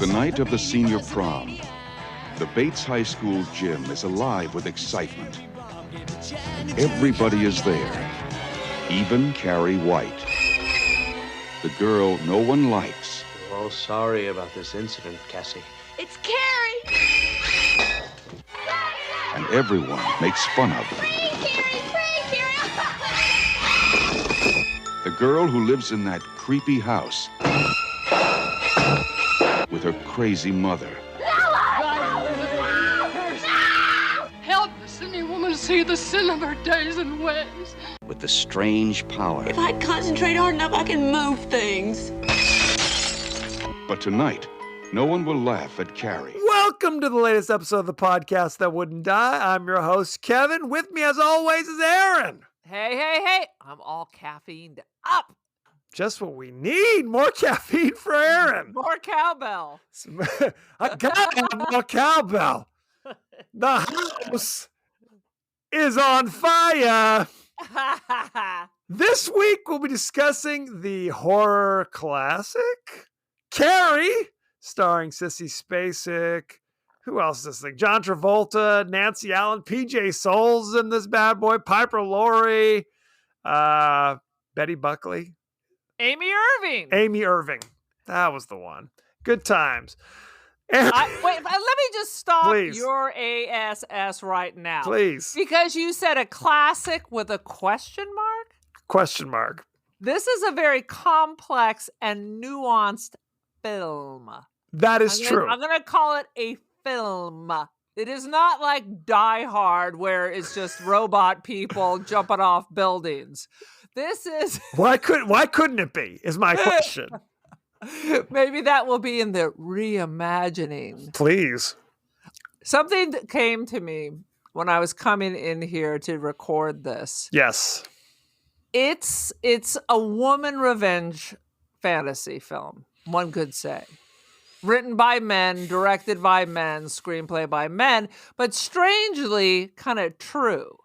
the night of the senior prom, the Bates High School gym is alive with excitement. Everybody is there, even Carrie White, the girl no one likes. We're all sorry about this incident, Cassie. It's Carrie! And everyone makes fun of her. Free, Carrie! The girl who lives in that creepy house with her crazy mother. Help the sinning woman see the sin of her days and ways. With the strange power. If I concentrate hard enough, I can move things. But tonight, no one will laugh at Carrie. Welcome to the latest episode of the podcast that wouldn't die. I'm your host, Kevin. With me, as always, is Aaron. Hey. I'm all caffeined up. Just what we need. More caffeine for Aaron. More cowbell. I gotta have more cowbell. The house is on fire. This week, we'll be discussing the horror classic, Carrie, starring Sissy Spacek. Who else is this thing? John Travolta, Nancy Allen, PJ Souls in this bad boy, Piper Laurie, Betty Buckley. Amy Irving. That was the one. Good times. Wait, let me just stop Please. your ASS right now. Please. Because you said a classic with a question mark? Question mark. This is a very complex and nuanced film. That is true. I'm going to call it a film. It is not like Die Hard where it's just robot people jumping off buildings. This is... Why couldn't it be, is my question. Maybe that will be in the reimagining. Please. Something that came to me when I was coming in here to record this. Yes. It's a woman revenge fantasy film, one could say. Written by men, directed by men, screenplay by men, but strangely kind of true.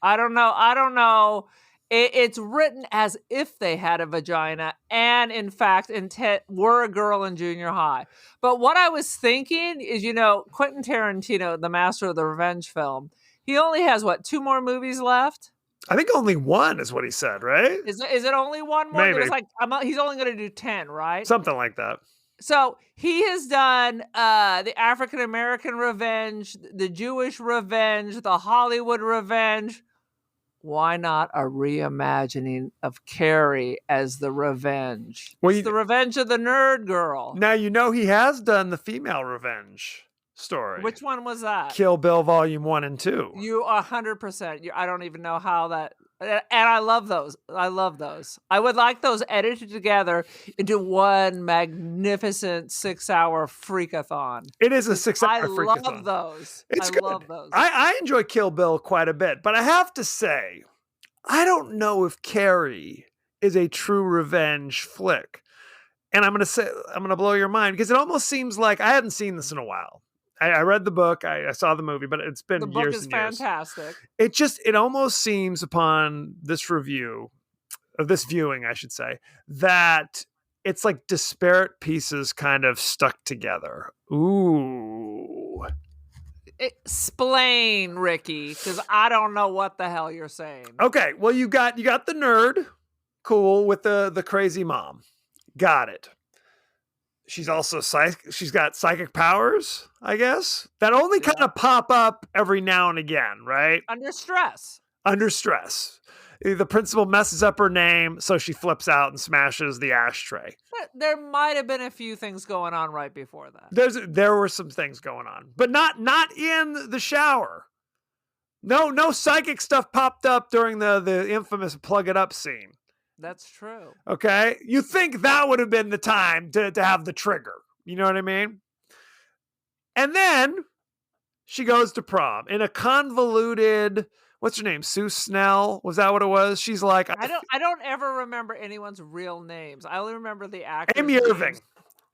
I don't know. It's written as if they had a vagina and, in fact, were a girl in junior high. But what I was thinking is, Quentin Tarantino, the master of the revenge film, he only has, 2 more movies left? I think only one is what he said, right? Is it only one more? Maybe. He's only going to do 10, right? Something like that. So he has done the African-American revenge, the Jewish revenge, the Hollywood revenge. Why not a reimagining of Carrie as the revenge? Well, it's the revenge of the nerd girl. Now, he has done the female revenge story. Which one was that? Kill Bill Volume 1 and 2. You 100%. I don't even know how that... And I love those. I would like those edited together into one magnificent 6-hour freakathon. It is a 6-hour freakathon. I love those. It's good. Love those. I enjoy Kill Bill quite a bit, but I have to say, I don't know if Carrie is a true revenge flick. And I'm going to blow your mind because it almost seems like I hadn't seen this in a while. I read the book, I saw the movie, but it's been years and years. The book is fantastic. It almost seems upon this viewing, I should say, that it's like disparate pieces kind of stuck together. Ooh. Explain, Ricky, because I don't know what the hell you're saying. Okay, well, you got the nerd, cool, with the crazy mom. Got it. She's also she's got psychic powers, I guess, that only kind of pop up every now and again, right? Under stress. The principal messes up her name, so she flips out and smashes the ashtray. But there might have been a few things going on right before that. There were some things going on, but not in the shower. No psychic stuff popped up during the infamous plug it up scene. That's true. Okay. You think that would have been the time to have the trigger. You know what I mean? And then she goes to prom in a convoluted, what's her name? Sue Snell? Was that what it was? She's like, I don't ever remember anyone's real names. I only remember the actors. Amy Irving.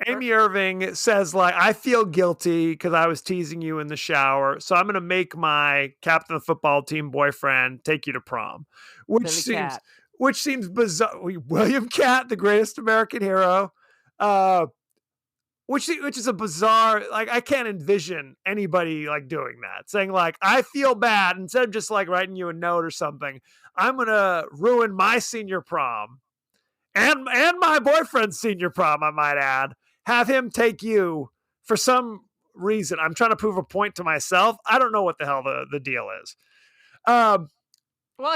Amy Irving says, I feel guilty because I was teasing you in the shower. So I'm going to make my captain of the football team boyfriend take you to prom, which seems bizarre. William Catt, the greatest American hero. which is a bizarre, like, I can't envision anybody like doing that, saying like, I feel bad, instead of just like writing you a note or something, I'm gonna ruin my senior prom and my boyfriend's senior prom, I might add, have him take you for some reason. I'm trying to prove a point to myself. I don't know what the hell the deal is. Well,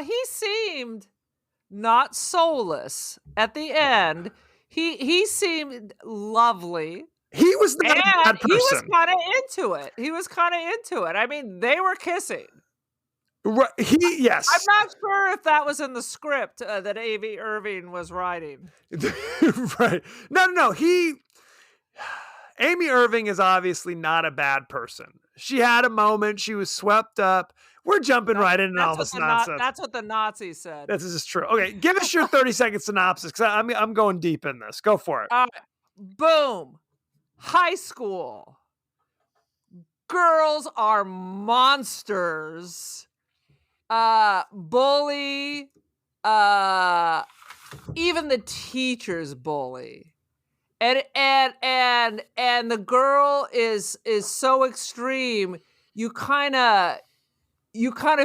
he seemed not soulless at the end. He seemed lovely. He was not a bad person. He was kind of into it. I mean, they were kissing. Right. Yes. I'm not sure if that was in the script that A.V. Irving was writing. Right. No. Amy Irving is obviously not a bad person. She had a moment. She was swept up. We're jumping right into all this nonsense. That's what the Nazis said. This is true. Okay, give us your 30-second synopsis, because I'm going deep in this. Go for it. Boom. High school. Girls are monsters. Bully. Even the teachers bully. And the girl is so extreme. You kind of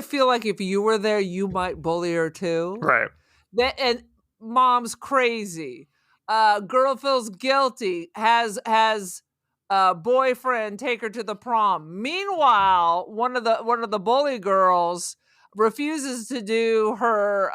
feel like if you were there, you might bully her too. Right. And mom's crazy. Girl feels guilty. Has a boyfriend take her to the prom. Meanwhile, one of the bully girls refuses to do her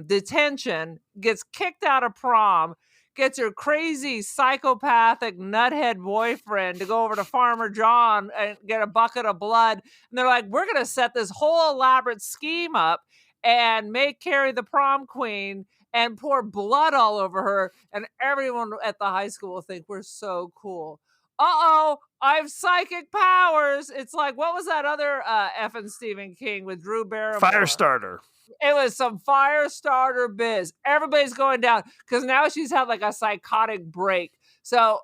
detention. Gets kicked out of prom. Gets her crazy psychopathic nuthead boyfriend to go over to Farmer John and get a bucket of blood. And they're like, we're going to set this whole elaborate scheme up and make Carrie the prom queen and pour blood all over her. And everyone at the high school will think we're so cool. Uh-oh, I have psychic powers. It's like, what was that other effing Stephen King with Drew Barrymore? Firestarter. It was some Firestarter biz. Everybody's going down because now she's had like a psychotic break. So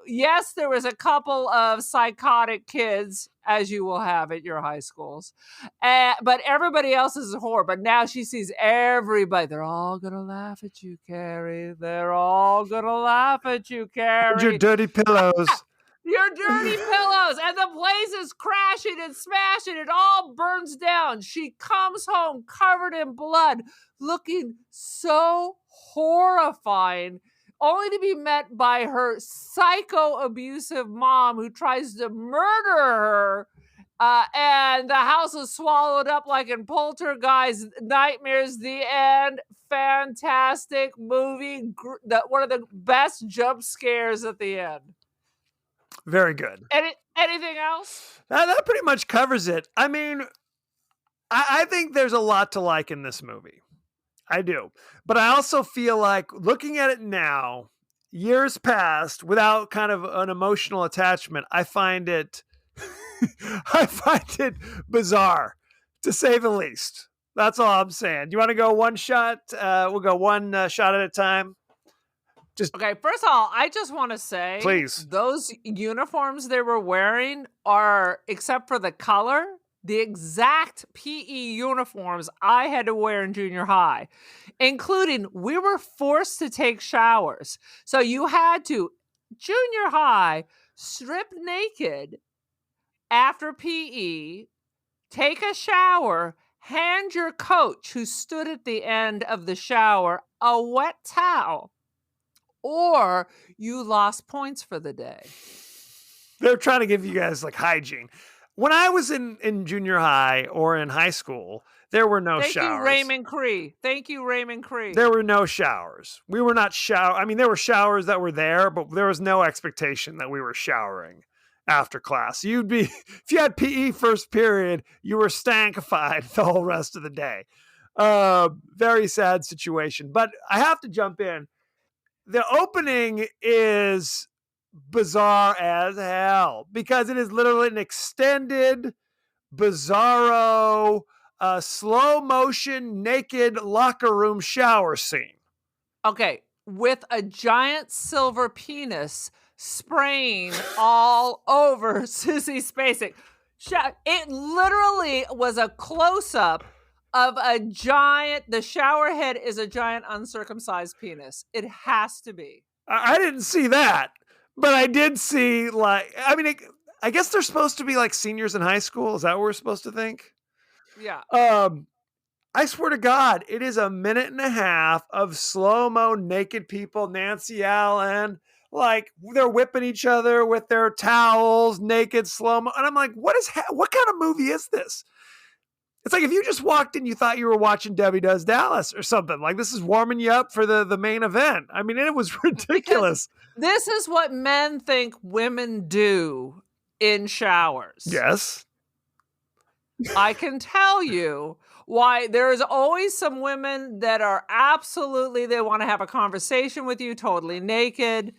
yes, there was a couple of psychotic kids, as you will have at your high schools. But everybody else is a whore. But now she sees everybody. They're all going to laugh at you, Carrie. They're all going to laugh at you, Carrie. Your dirty pillows. Your dirty pillows, and the place is crashing and smashing. It all burns down. She comes home covered in blood, looking so horrifying, only to be met by her psycho-abusive mom who tries to murder her. And the house is swallowed up like in Poltergeist, Nightmares, the end. Fantastic movie. One of the best jump scares at the end. Very good. Anything else? That pretty much covers it. I mean, I think there's a lot to like in this movie. I do. But I also feel like looking at it now, years past, without kind of an emotional attachment, I find it bizarre, to say the least. That's all I'm saying. Do you want to go one shot? We'll go one shot at a time. Okay, first of all, I just want to say, please, those uniforms they were wearing are, except for the color, the exact PE uniforms I had to wear in junior high, including we were forced to take showers. So you had to, junior high, strip naked after PE, take a shower, hand your coach, who stood at the end of the shower, a wet towel. Or you lost points for the day. They're trying to give you guys like hygiene. When I was in junior high or in high school, there were no showers. Thank you, Raymond Cree. There were no showers. We were not I mean, there were showers that were there, but there was no expectation that we were showering after class. If you had PE first period, you were stankified the whole rest of the day. Very sad situation. But I have to jump in. The opening is bizarre as hell because it is literally an extended, bizarro, slow motion, naked locker room shower scene. Okay, with a giant silver penis spraying all over Sissy Spacek. It literally was a close-up of the shower head is a giant uncircumcised penis. It has to be. I didn't see that, But I did see, like, I mean, I guess they're supposed to be like seniors in high school. Is that what we're supposed to think? Yeah. I swear to God, it is a minute and a half of slow-mo naked people, Nancy Allen, like they're whipping each other with their towels, naked slow-mo. And I'm like, what kind of movie is this? It's like if you just walked in, you thought you were watching Debbie Does Dallas or something. Like this is warming you up for the main event. I mean, it was ridiculous. This is what men think women do in showers. Yes. I can tell you why there's always some women that are absolutely, they want to have a conversation with you totally naked.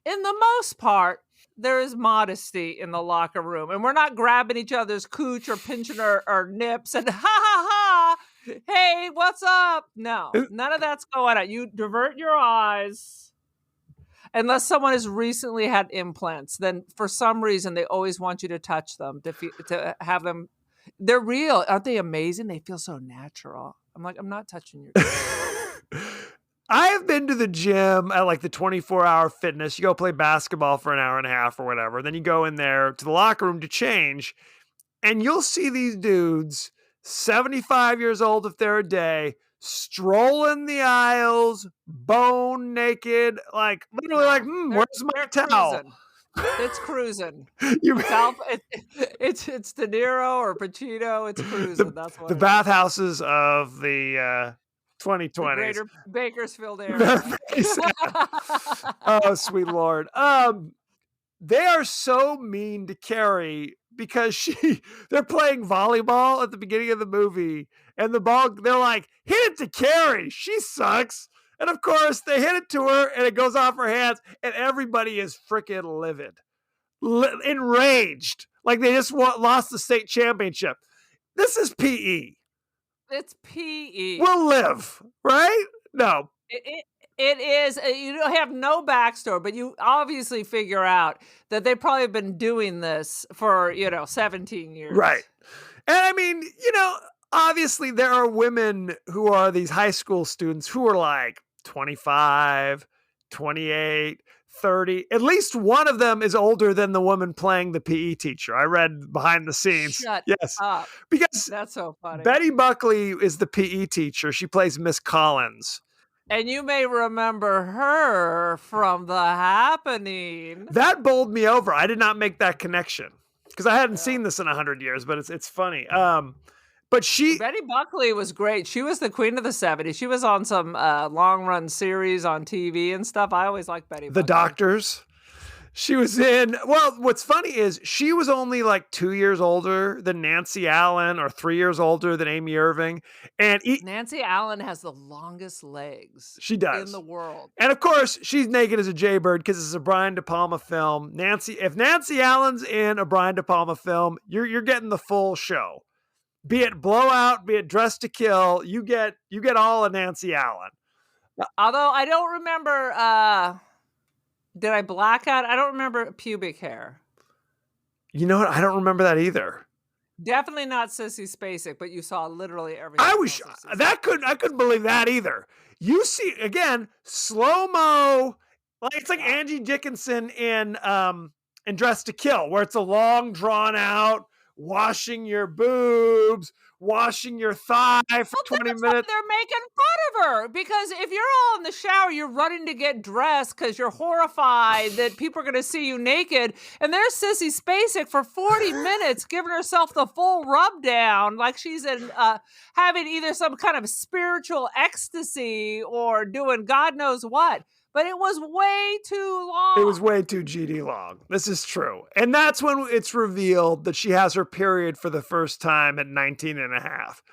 In the most part, there is modesty in the locker room, and we're not grabbing each other's cooch or pinching our nips and ha ha ha, hey, what's up? No, none of that's going on. You divert your eyes. Unless someone has recently had implants, then for some reason they always want you to touch them, to have them. They're real. Aren't they amazing? They feel so natural. I'm like, I'm not touching your I have been to the gym at like the 24-hour fitness. You go play basketball for an hour and a half or whatever. Then you go in there to the locker room to change. And you'll see these dudes, 75 years old if they're a day, strolling the aisles, bone naked, like literally like, where's my towel? Cruising. It's cruising. You- It's De Niro or Pacino. It's cruising. That's what the bathhouses of the 2020s. The greater Bakersfield area. Oh, sweet Lord. They are so mean to Carrie because they're playing volleyball at the beginning of the movie, and the ball, they're like, hit it to Carrie. She sucks. And of course, they hit it to her, and it goes off her hands, and everybody is freaking livid, enraged, like they just lost the state championship. This is PE. It's PE. We'll live, right? No. It is. You don't have no backstory, but you obviously figure out that they've probably been doing this for, 17 years. Right. And I mean, obviously there are women who are these high school students who are like 25, 28, 30. At least one of them is older than the woman playing the PE teacher. I read behind the scenes. Shut yes. up. Because that's so funny. Betty Buckley is the PE teacher. She plays Miss Collins. And you may remember her from The Happening. That bowled me over. I did not make that connection because I hadn't seen this in 100 years, but it's funny. But Betty Buckley was great. She was the queen of the 70s. She was on some long run series on TV and stuff. I always liked Betty Buckley. The Doctors. She was in, well, what's funny is she was only like 2 years older than Nancy Allen or 3 years older than Amy Irving. And Nancy Allen has the longest legs she does in the world. And of course, she's naked as a jaybird because it's a Brian De Palma film. If Nancy Allen's in a Brian De Palma film, you're getting the full show. Be it Blowout, be it Dressed to Kill, you get all of Nancy Allen. Although I don't remember... Did I black out? I don't remember pubic hair. You know what? I don't remember that either. Definitely not Sissy Spacek, but you saw literally everything. I couldn't believe that either. You see again, slow-mo, like it's like Angie Dickinson in Dressed to Kill, where it's a long drawn out washing your boobs, washing your thigh for 20 minutes. They're making fun of her because if you're all in the shower, you're running to get dressed because you're horrified that people are going to see you naked. And there's Sissy Spacek for 40 minutes giving herself the full rub down like she's having either some kind of spiritual ecstasy or doing God knows what. But it was way too long. It was way too GD long. This is true. And that's when it's revealed that she has her period for the first time at 19 and a half.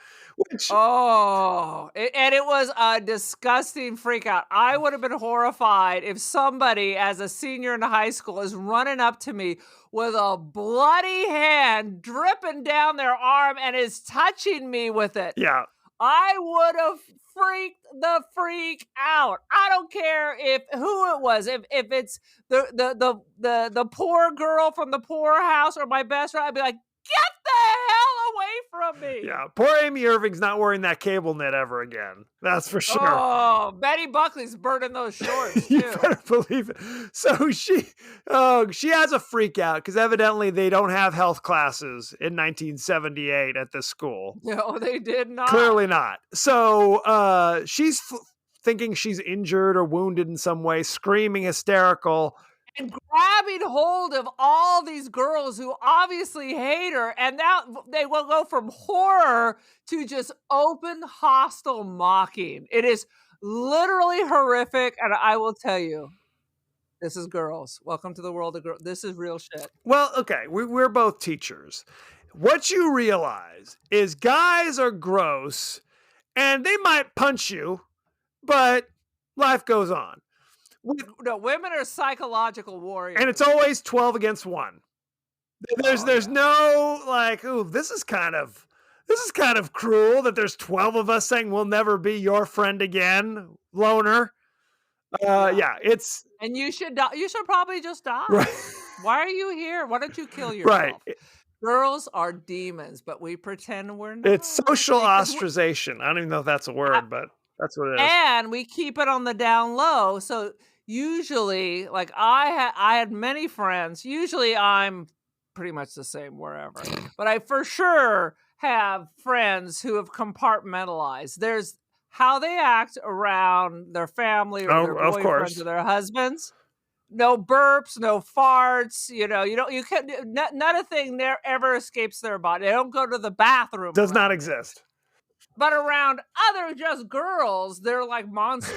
And it was a disgusting freak out. I would have been horrified if somebody, as a senior in high school, is running up to me with a bloody hand dripping down their arm and is touching me with it. Yeah. I would have freaked the freak out. I don't care who it was. If it's the poor girl from the poor house or my best friend, I'd be like, get the hell away from me. Yeah, poor Amy Irving's not wearing that cable knit ever again. That's for sure. Oh, Betty Buckley's burning those shorts You too. better believe it. So she has a freak out because evidently they don't have health classes in 1978 at this school. No, they did not. Clearly not. So she's thinking she's injured or wounded in some way, screaming hysterical. And grabbing hold of all these girls who obviously hate her. And now they will go from horror to just open hostile mocking. It is literally horrific. And I will tell you, this is girls. Welcome to the world of girls. This is real shit. Well, okay, we're both teachers. What you realize is guys are gross and they might punch you, but life goes on. No, women are psychological warriors. And it's always 12 against 1. There's no like, ooh, this is kind of cruel that there's 12 of us saying we'll never be your friend again, loner. Yeah, it's and you should probably just die. right. Why are you here? Why don't you kill yourself? Right. Girls are demons, but we pretend we're not. It's social ostracization. I don't even know if that's a word, but that's what it is. And we keep it on the down low. So usually, like I had many friends. Usually I'm pretty much the same wherever. But I for sure have friends who have compartmentalized. There's how they act around their family or their boyfriends or their husbands. No burps, no farts. None of thing there ever escapes their body. They don't go to the bathroom. Does not exist. But around other just girls, they're like monsters.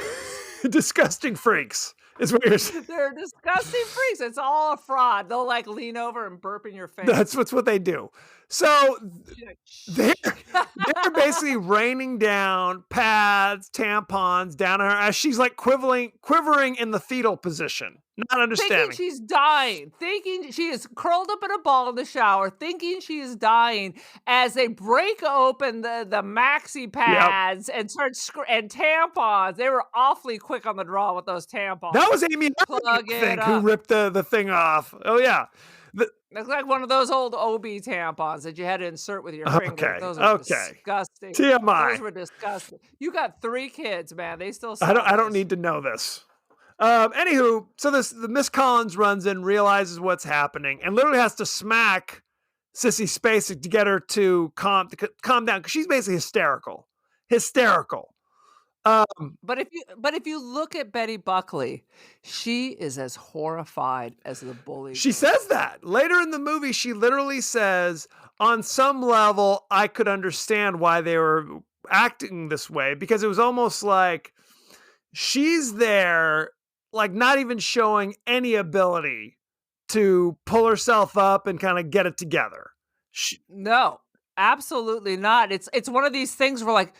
Disgusting freaks is what you're saying. They're disgusting freaks. It's all a fraud. They'll like lean over and burp in your face. That's what they do. So they're basically raining down pads, tampons down her as she's like quivering in the fetal position, not understanding. Thinking she's dying, thinking she is curled up in a ball in the shower, thinking she is dying as they break open the maxi pads and start and tampons. They were awfully quick on the draw with those tampons. That was Amy Irving who ripped the thing off. Oh yeah. It's like one of those old OB tampons that you had to insert with your finger. Okay. Those are disgusting. TMI. Those were disgusting. You got 3 kids, man. They still. I don't need to know this. Anywho, so the Miss Collins runs in, realizes what's happening, and literally has to smack Sissy Spacek to get her to calm down because she's basically hysterical. But if you look at Betty Buckley, she is as horrified as the bully. She says that later in the movie. She literally says, on some level, I could understand why they were acting this way because it was almost like she's there, like not even showing any ability to pull herself up and kind of get it together. No, absolutely not. It's one of these things where like,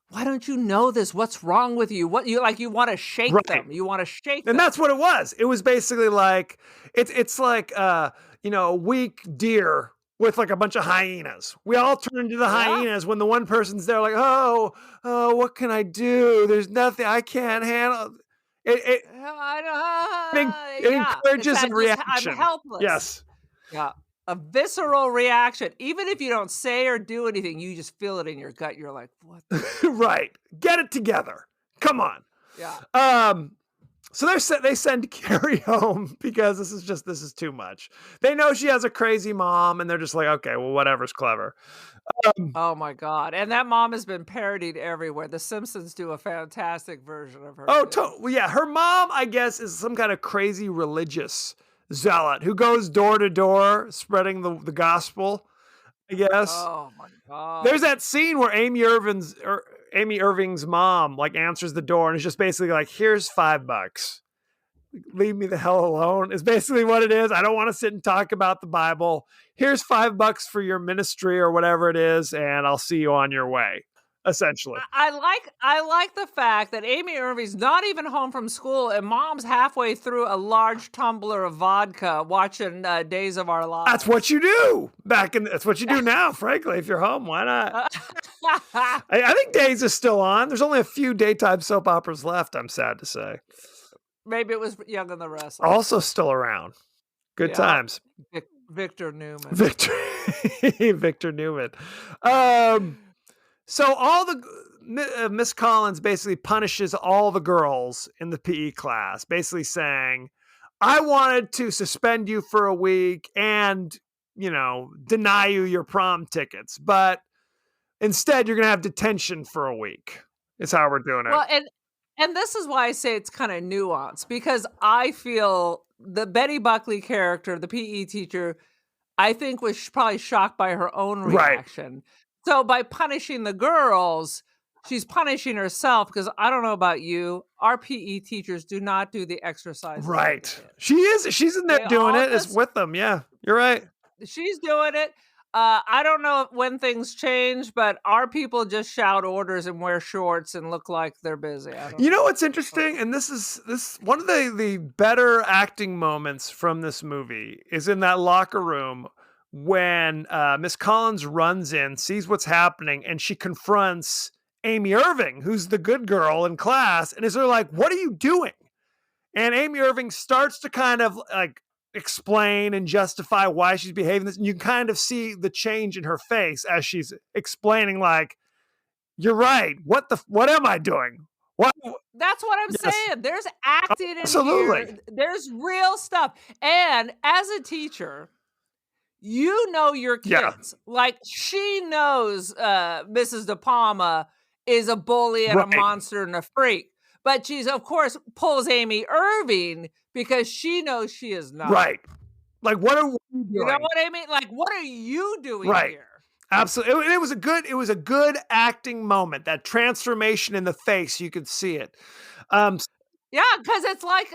why don't you know this? What's wrong with you? What you want to shake them. You want to shake them. And that's what it was. It was basically like it's like a weak deer with like a bunch of hyenas. We all turn into the hyenas when the one person's there like, oh, what can I do? There's nothing I can't handle. It encourages a reaction. I'm helpless. Yes. Yeah. A visceral reaction. Even if you don't say or do anything, you just feel it in your gut. You're like, what? Right. Get it together. Come on. Yeah. So they send Carrie home because this is too much. They know she has a crazy mom and they're just like, okay, well, whatever's clever. Oh my God. And that mom has been parodied everywhere. The Simpsons do a fantastic version of her. Oh, yeah. Her mom, I guess, is some kind of crazy religious zealot who goes door to door spreading the gospel, I guess. Oh my God. There's that scene where Amy Irving's mom like answers the door and is just basically like, here's $5. Leave me the hell alone is basically what it is. I don't want to sit and talk about the Bible. Here's $5 for your ministry or whatever it is, and I'll see you on your way. Essentially, I like the fact that Amy Irving's not even home from school, and mom's halfway through a large tumbler of vodka watching Days of Our Lives. That's what you do that's what you do now. Frankly, if you're home, why not? I think Days is still on. There's only a few daytime soap operas left. I'm sad to say. Maybe it was Young and the Restless. Also still around. Good times. Victor Newman. Victor Newman. So all the Miss Collins basically punishes all the girls in the PE class, basically saying, I wanted to suspend you for a week and, deny you your prom tickets, but instead you're going to have detention for a week. Is how we're doing it. Well, and this is why I say it's kind of nuanced, because I feel the Betty Buckley character, the PE teacher, I think was probably shocked by her own reaction. Right. So by punishing the girls, she's punishing herself, because I don't know about you, our PE teachers do not do the exercises. Right. She's in there doing it. It's with them. Yeah, you're right. She's doing it. I don't know when things change, but our people just shout orders and wear shorts and look like they're busy. You know what's interesting? And this is one of the better acting moments from this movie is in that locker room when Miss Collins runs in, sees what's happening, and she confronts Amy Irving, who's the good girl in class, and is like, what are you doing? And Amy Irving starts to kind of like explain and justify why she's behaving this. And you can kind of see the change in her face as she's explaining, like, you're right. What am I doing? What? That's what I'm saying. There's acting in here. There's real stuff. And as a teacher, you know your kids. Yeah. Like, she knows Mrs. De Palma is a bully and a monster and a freak. But she's, of course, pulls Amy Irving because she knows she is not. Right. Like, what are you doing? You know what I mean? Like, what are you doing here? Absolutely. It was a good acting moment. That transformation in the face, you could see it. Yeah, because it's like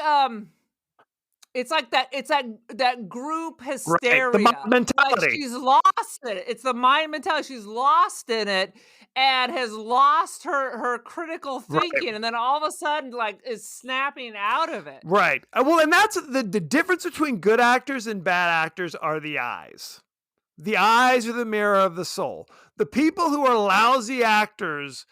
that group hysteria. The mind mentality. Like, she's lost it. It's the mind mentality. She's lost in it and has lost her critical thinking, and then all of a sudden, like, is snapping out of it. Right. Well, and that's the difference between good actors and bad actors are the eyes. The eyes are the mirror of the soul. The people who are lousy actors,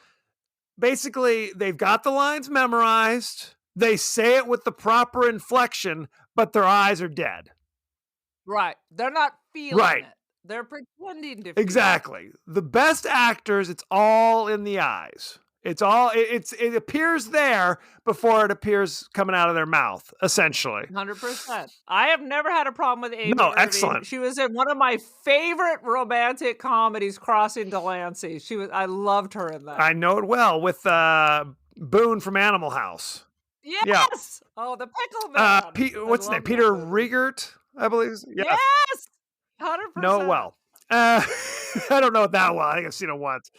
basically, they've got the lines memorized. They say it with the proper inflection, but their eyes are dead. Right. They're not feeling it. They're pretending to feel Exactly. The best actors, it's all in the eyes. It appears there before it appears coming out of their mouth, essentially. 100%. I have never had a problem with Amy No, Irving. excellent. She was in one of my favorite romantic comedies, Crossing Delancey. I loved her in that. I know it well, with Boone from Animal House. Yes. Yeah. Oh, the pickle man. What's his name? Peter Riegert, I believe. Yes. 100%. Know it well. I don't know it that well. I think I've seen it once.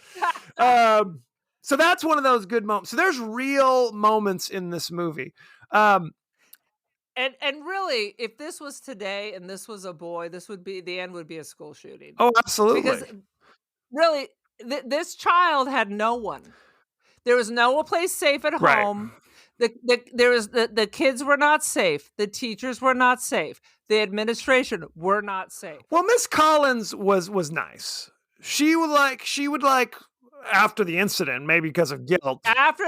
So that's one of those good moments. So there's real moments in this movie. And really, if this was today and this was a boy, the end would be a school shooting. Oh, absolutely. Because really, this child had no one. There was no place safe at home. The kids were not safe. The teachers were not safe. The administration were not safe. Well, Miss Collins was nice. She would like after the incident, maybe because of guilt. After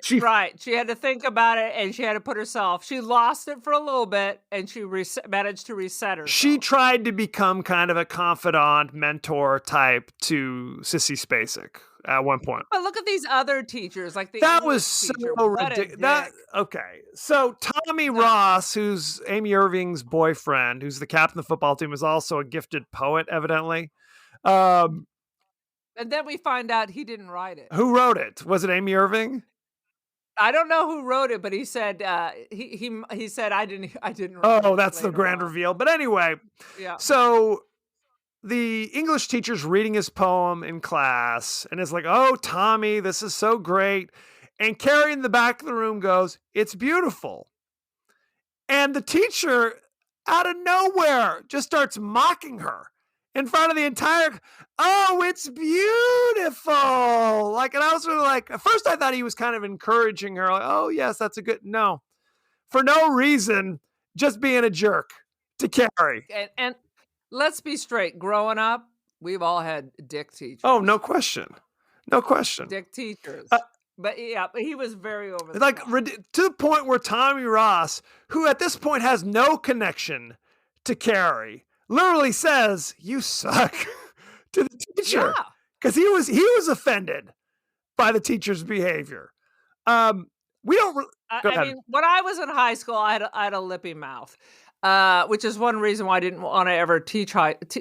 she had to think about it, and she had to put herself. She lost it for a little bit, and she managed to reset herself. She tried to become kind of a confidant, mentor type to Sissy Spacek at one point. But look at these other teachers, like that was so ridiculous. Okay, so Tommy Ross, who's Amy Irving's boyfriend, who's the captain of the football team, is also a gifted poet, evidently. And then we find out he didn't write it. Who wrote it? Was it Amy Irving? I don't know who wrote it, but he said he said I didn't write it. Oh, that's the grand reveal. But anyway, so the English teacher's reading his poem in class and is like, "Oh, Tommy, this is so great." And Carrie in the back of the room goes, "It's beautiful." And the teacher, out of nowhere, just starts mocking her in front of the entire, "Oh, it's beautiful." Like, and I was really like, at first I thought he was kind of encouraging her. Like, "Oh, yes, that's a good," no, for no reason, just being a jerk to Carrie. And let's be straight. Growing up, we've all had dick teachers. Oh, no question. No question. Dick teachers. But he was very over the top. Like, to the point where Tommy Ross, who at this point has no connection to Carrie, literally says, "You suck," to the teacher Yeah. because he was offended by the teacher's behavior. We don't. Go I ahead. mean, when I was in high school, I had a lippy mouth, which is one reason why I didn't want to ever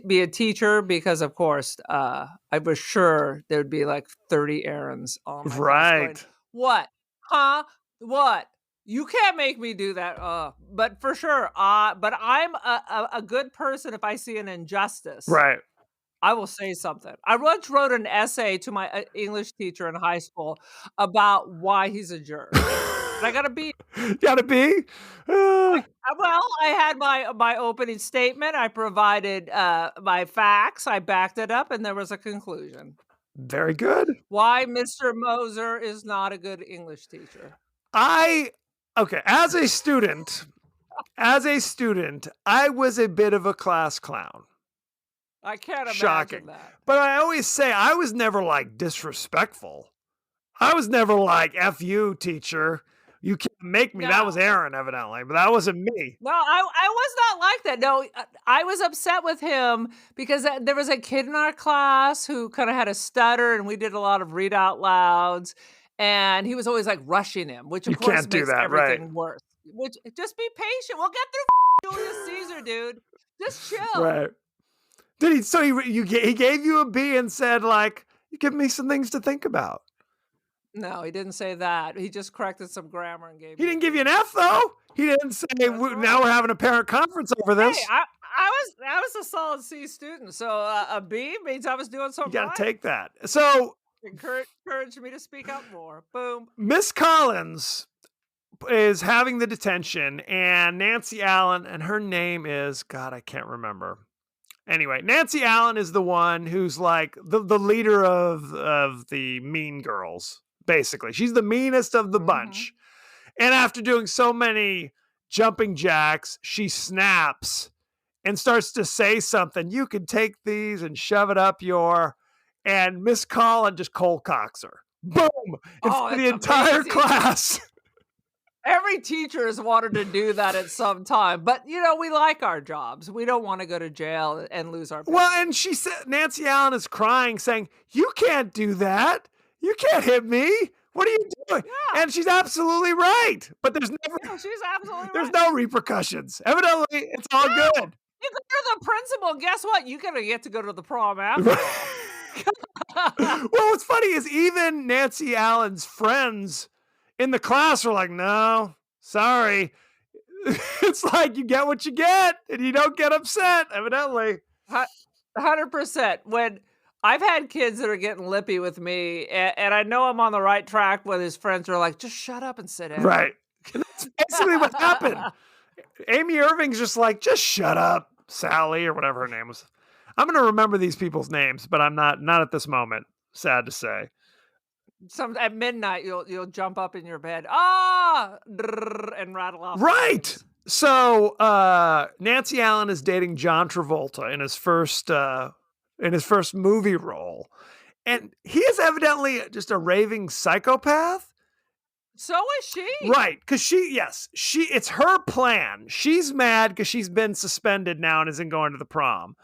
be a teacher because, of course, I was sure there would be like 30 errands on my class going, Right. what? Huh? What? You can't make me do that. But for sure. But I'm a good person if I see an injustice. Right. I will say something. I once wrote an essay to my English teacher in high school about why he's a jerk. And I got a B. Gotta be. Well, I had my opening statement. I provided my facts. I backed it up, and there was a conclusion. Very good. Why Mr. Moser is not a good English teacher. Okay, as a student, I was a bit of a class clown. I can't imagine Shocking. that. But I always say I was never like disrespectful. I was never like, F you, teacher. You can't make me. No. That was Aaron, evidently, but that wasn't me. No, I was not like that. No, I was upset with him because there was a kid in our class who kind of had a stutter, and we did a lot of read out louds, and he was always like rushing him, which of You course can't do makes that, everything right. worse. Which just be patient. We'll get through Julius Caesar, dude. Just chill. Right. Did he? So he gave you a B and said like, "You give me some things to think about." No, he didn't say that. He just corrected some grammar and gave. He didn't give you an F though. He didn't say, "Now we're having a parent conference over this." Hey, I was a solid C student, so a B means I was doing You something got right. to take that. So Encourage me to speak up more. Boom. Miss Collins is having the detention, and Nancy Allen, and her name is, God, I can't remember. Anyway, Nancy Allen is the one who's like the leader of the mean girls, basically. She's the meanest of the bunch. And after doing so many jumping jacks, she snaps and starts to say something. You can take these and shove it up your... And Miss Collins just cold cocks her. Boom! In front of the entire class. Every teacher has wanted to do that at some time, but we like our jobs. We don't want to go to jail and lose our pension. Well, and she said, Nancy Allen is crying, saying, "You can't do that. You can't hit me. What are you doing?" Yeah. And she's absolutely right. But there's never, she's absolutely there's right. no repercussions. Evidently, it's all good. You go to the principal. Guess what? You're gonna get to go to the prom after all. Well, what's funny is even Nancy Allen's friends in the class are like, "No, sorry." It's like you get what you get, and you don't get upset. Evidently, 100%. When I've had kids that are getting lippy with me, and I know I'm on the right track when his friends are like, "Just shut up and sit down." Right. And that's basically what happened. Amy Irving's just like, "Just shut up, Sally," or whatever her name was. I'm going to remember these people's names, but I'm not at this moment. Sad to say. At midnight, you'll jump up in your bed, and rattle off. Right. So Nancy Allen is dating John Travolta in his first movie role, and he is evidently just a raving psychopath. So is she. Right, because it's her plan. She's mad because she's been suspended now and isn't going to the prom.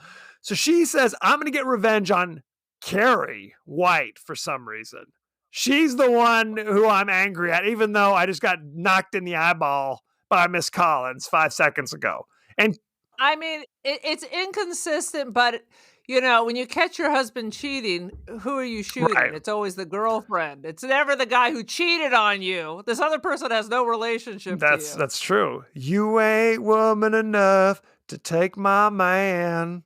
So she says, "I'm going to get revenge on Carrie White for some reason. She's the one who I'm angry at, even though I just got knocked in the eyeball by Miss Collins 5 seconds ago." And I mean, it's inconsistent, but when you catch your husband cheating, who are you shooting? Right. It's always the girlfriend. It's never the guy who cheated on you. This other person has no relationship to you. That's true. You ain't woman enough to take my man.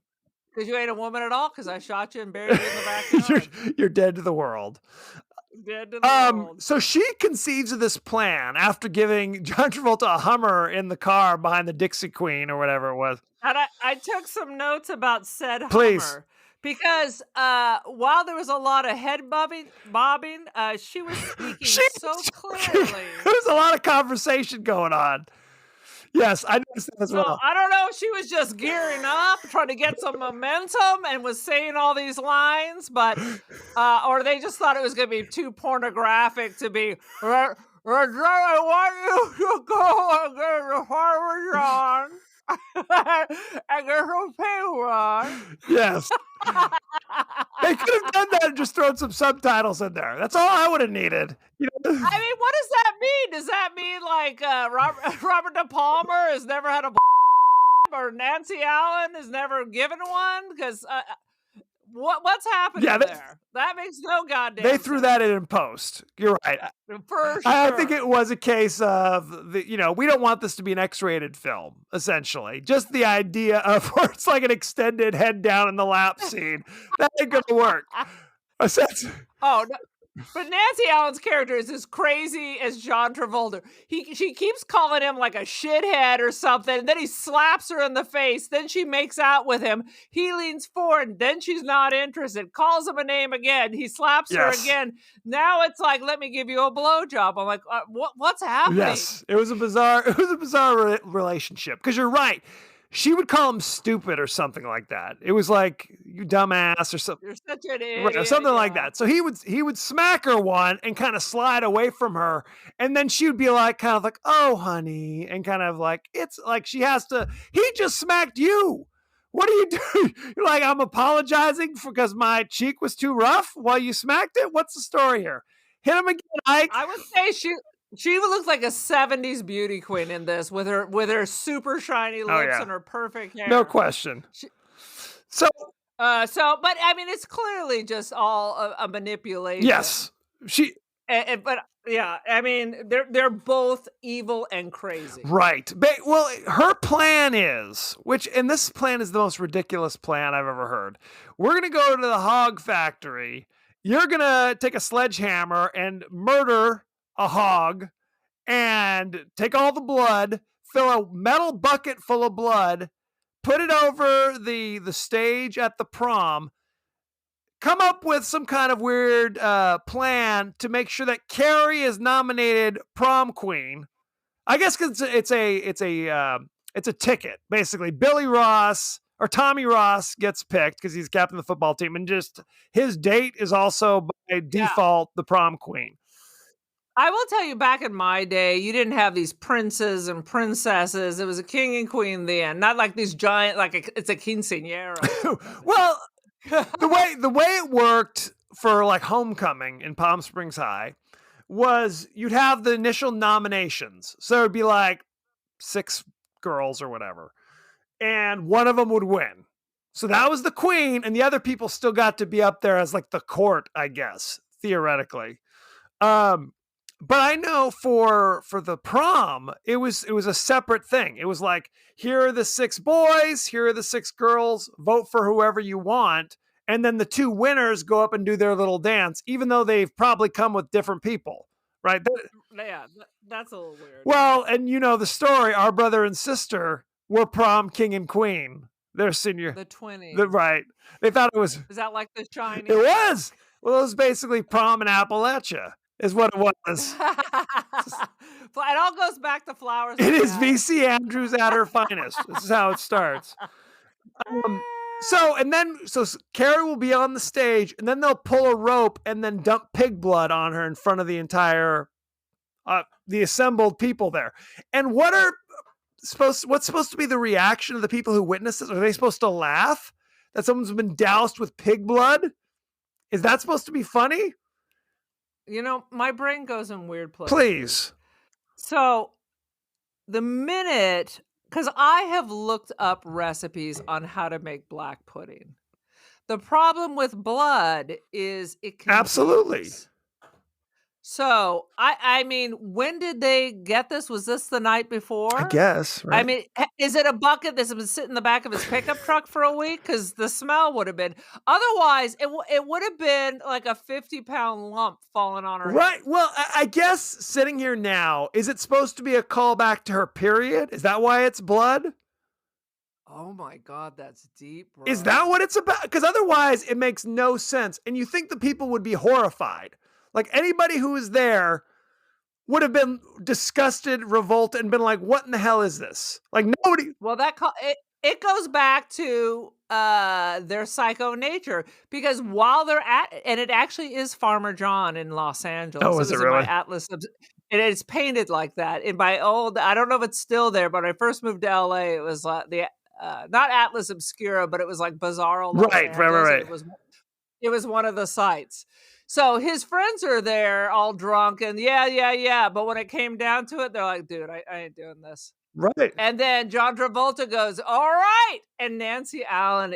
Because you ain't a woman at all, because I shot you and buried you in the backyard. You're dead to the world. Dead to the world. So she conceives of this plan after giving John Travolta a Hummer in the car behind the Dixie Queen or whatever it was. And I took some notes about said Please. Hummer. Because while there was a lot of head bobbing, she was speaking so clearly. There was a lot of conversation going on. Yes, I noticed that as well. I don't know if she was just gearing up, trying to get some momentum, and was saying all these lines, but or they just thought it was going to be too pornographic to be. I want you to go and get the Parmesan. and get some paper. Yes. They could have done that and just thrown some subtitles in there. That's all I would have needed. You know? I mean, what does that mean? Does that mean like Robert De Palma has never had a or Nancy Allen has never given one? Because what's happening there? That makes no goddamn They threw sense. that in post. You're right. For sure. I think it was a case of, we don't want this to be an X-rated film, essentially. Just the idea of where it's like an extended head down in the lap scene. That ain't going to work. Oh, no. But Nancy Allen's character is as crazy as John Travolta. She keeps calling him like a shithead or something, and then he slaps her in the face. Then she makes out with him. He leans forward, then she's not interested. Calls him a name again. He slaps her again. Now it's like, let me give you a blowjob. I'm like, what's happening? Yes, it was a bizarre relationship. Because you're right. She would call him stupid or something like that. It was like, you dumbass or something. You're such an idiot. Right, or something like that. So he would smack her one and kind of slide away from her. And then she would be like, kind of like, oh, honey. And kind of like, it's like she has to, he just smacked you. What are you doing? You're like, I'm apologizing because my cheek was too rough while you smacked it? What's the story here? Hit him again, Ike. I would say she looks like a 70s beauty queen in this with her super shiny lips and her perfect hair. No question. But I mean, it's clearly just all a manipulation. Yes. But yeah, I mean, they're both evil and crazy. Right. Well, her plan is, and this plan is the most ridiculous plan I've ever heard. We're going to go to the hog factory. You're going to take a sledgehammer and murder a hog and take all the blood, fill a metal bucket full of blood, put it over the stage at the prom, come up with some kind of weird plan to make sure that Carrie is nominated prom queen. I guess because it's a ticket, basically. Billy Ross or Tommy Ross gets picked because he's captain of the football team, and just his date is also by default the prom queen. I will tell you, back in my day, you didn't have these princes and princesses. It was a king and queen then, not like these giant, it's a quinceañera. Well, the way it worked for like homecoming in Palm Springs High was you'd have the initial nominations. So it'd be like 6 girls or whatever, and one of them would win. So that was the queen, and the other people still got to be up there as like the court, I guess, theoretically. But I know for the prom, it was a separate thing. It was like, here are the 6 boys, here are the 6 girls, vote for whoever you want. And then the 2 winners go up and do their little dance, even though they've probably come with different people, right? Yeah, that's a little weird. Well, and you know the story, our brother and sister were prom king and queen. Their senior. The 20s. Right. They thought it was. Is that like the Chinese? It was. Well, it was basically prom in Appalachia. Is what it was. It all goes back to flowers. It is VC Andrews at her finest. This is how it starts. So Carrie will be on the stage, and then they'll pull a rope and then dump pig blood on her in front of the entire, the assembled people there. And what's supposed to be the reaction of the people who witness this? Are they supposed to laugh that someone's been doused with pig blood? Is that supposed to be funny? You know, my brain goes in weird places. Please. So the minute, because I have looked up recipes on how to make black pudding. The problem with blood is it can absolutely. So, I mean, when did they get this? Was this the night before? I guess. Right? I mean, is it a bucket that's been sitting in the back of his pickup truck for a week? Because the smell would have been. Otherwise, it would have been like a 50-pound lump falling on her head. Right. Well, I guess sitting here now, is it supposed to be a callback to her period? Is that why it's blood? Oh my God, that's deep, bro. Is that what it's about? Because otherwise, it makes no sense. And you think the people would be horrified. Like anybody who was there would have been disgusted, revolted, and been like, what in the hell is this? Like nobody. Well, it goes back to their psycho nature, because while they're and it actually is Farmer John in Los Angeles. Oh, is it was in my really? Atlas, and it's painted like that. In my old, I don't know if it's still there, but when I first moved to LA, it was the not Atlas Obscura, but it was like Bizarro Los Right. Angeles. And it was one of the sites. So his friends are there all drunk and yeah. But when it came down to it, they're like, dude, I ain't doing this. Right. And then John Travolta goes, all right. And Nancy Allen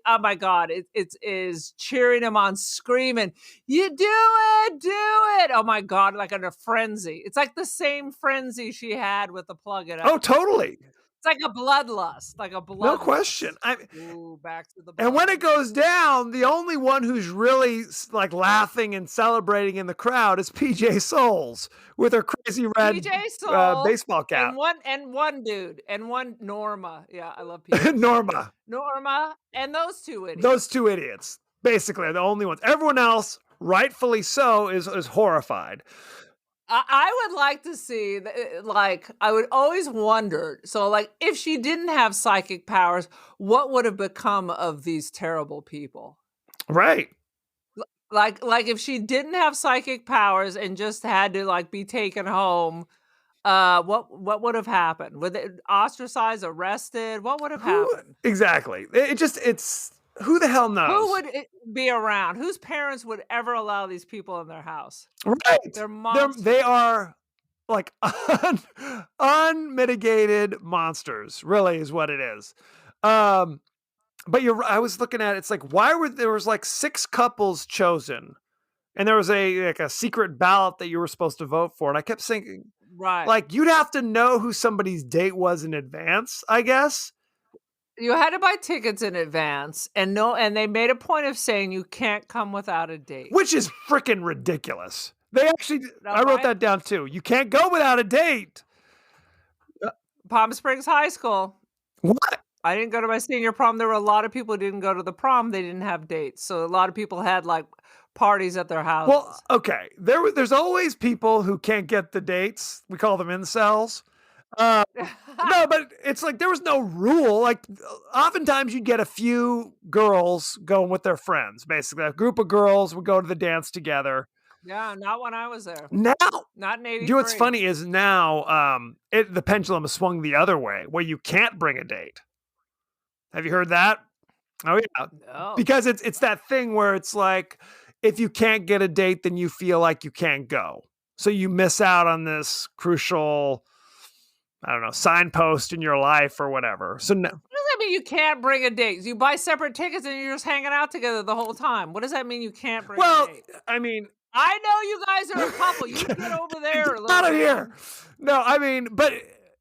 oh my God, it is cheering him on, screaming, you do it. Oh my God, like in a frenzy. It's like the same frenzy she had with the Plug It Up. Oh, totally. It's like a bloodlust, No question. Ooh, back to the and when blood. it goes down, the only one who's really like laughing and celebrating in the crowd is PJ Souls with her crazy red PJ Soul baseball cap. and one dude and one Norma. Yeah, I love PJ. Norma and those two idiots. Those two idiots basically are the only ones. Everyone else, rightfully so, is horrified. I would like to see, like, I would always wonder, so, like, if she didn't have psychic powers, what would have become of these terrible people? Right. Like if she didn't have psychic powers and just had to, like, be taken home, what would have happened? Would they ostracized, arrested? What would have happened? Exactly. It's who the hell knows? Who would be around? Whose parents would ever allow these people in their house? Right. They're monsters. They are like unmitigated monsters, really is what it is. But I was looking at it, it's like, there was like 6 couples chosen, and there was a secret ballot that you were supposed to vote for. And I kept thinking, right, like, you'd have to know who somebody's date was in advance, I guess. You had to buy tickets in advance, and they made a point of saying you can't come without a date, which is freaking ridiculous. They actually, I wrote that down too. You can't go without a date. Palm Springs High School. What? I didn't go to my senior prom. There were a lot of people who didn't go to the prom. They didn't have dates, so a lot of people had like parties at their houses. Well, okay, there's always people who can't get the dates. We call them incels. No, but it's like there was no rule. Like oftentimes you'd get a few girls going with their friends. Basically, a group of girls would go to the dance together. Yeah, not when I was there. Now, not in 83. You know what's funny is now the pendulum has swung the other way, where you can't bring a date. Have you heard that? Oh yeah, no. Because it's that thing where it's like, if you can't get a date, then you feel like you can't go, so you miss out on this crucial, I don't know, signpost in your life or whatever. So no. What does that mean you can't bring a date? You buy separate tickets and you're just hanging out together the whole time. What does that mean you can't bring a date? I mean, I know you guys are a couple. You can get over there. Get out of here. No, I mean, but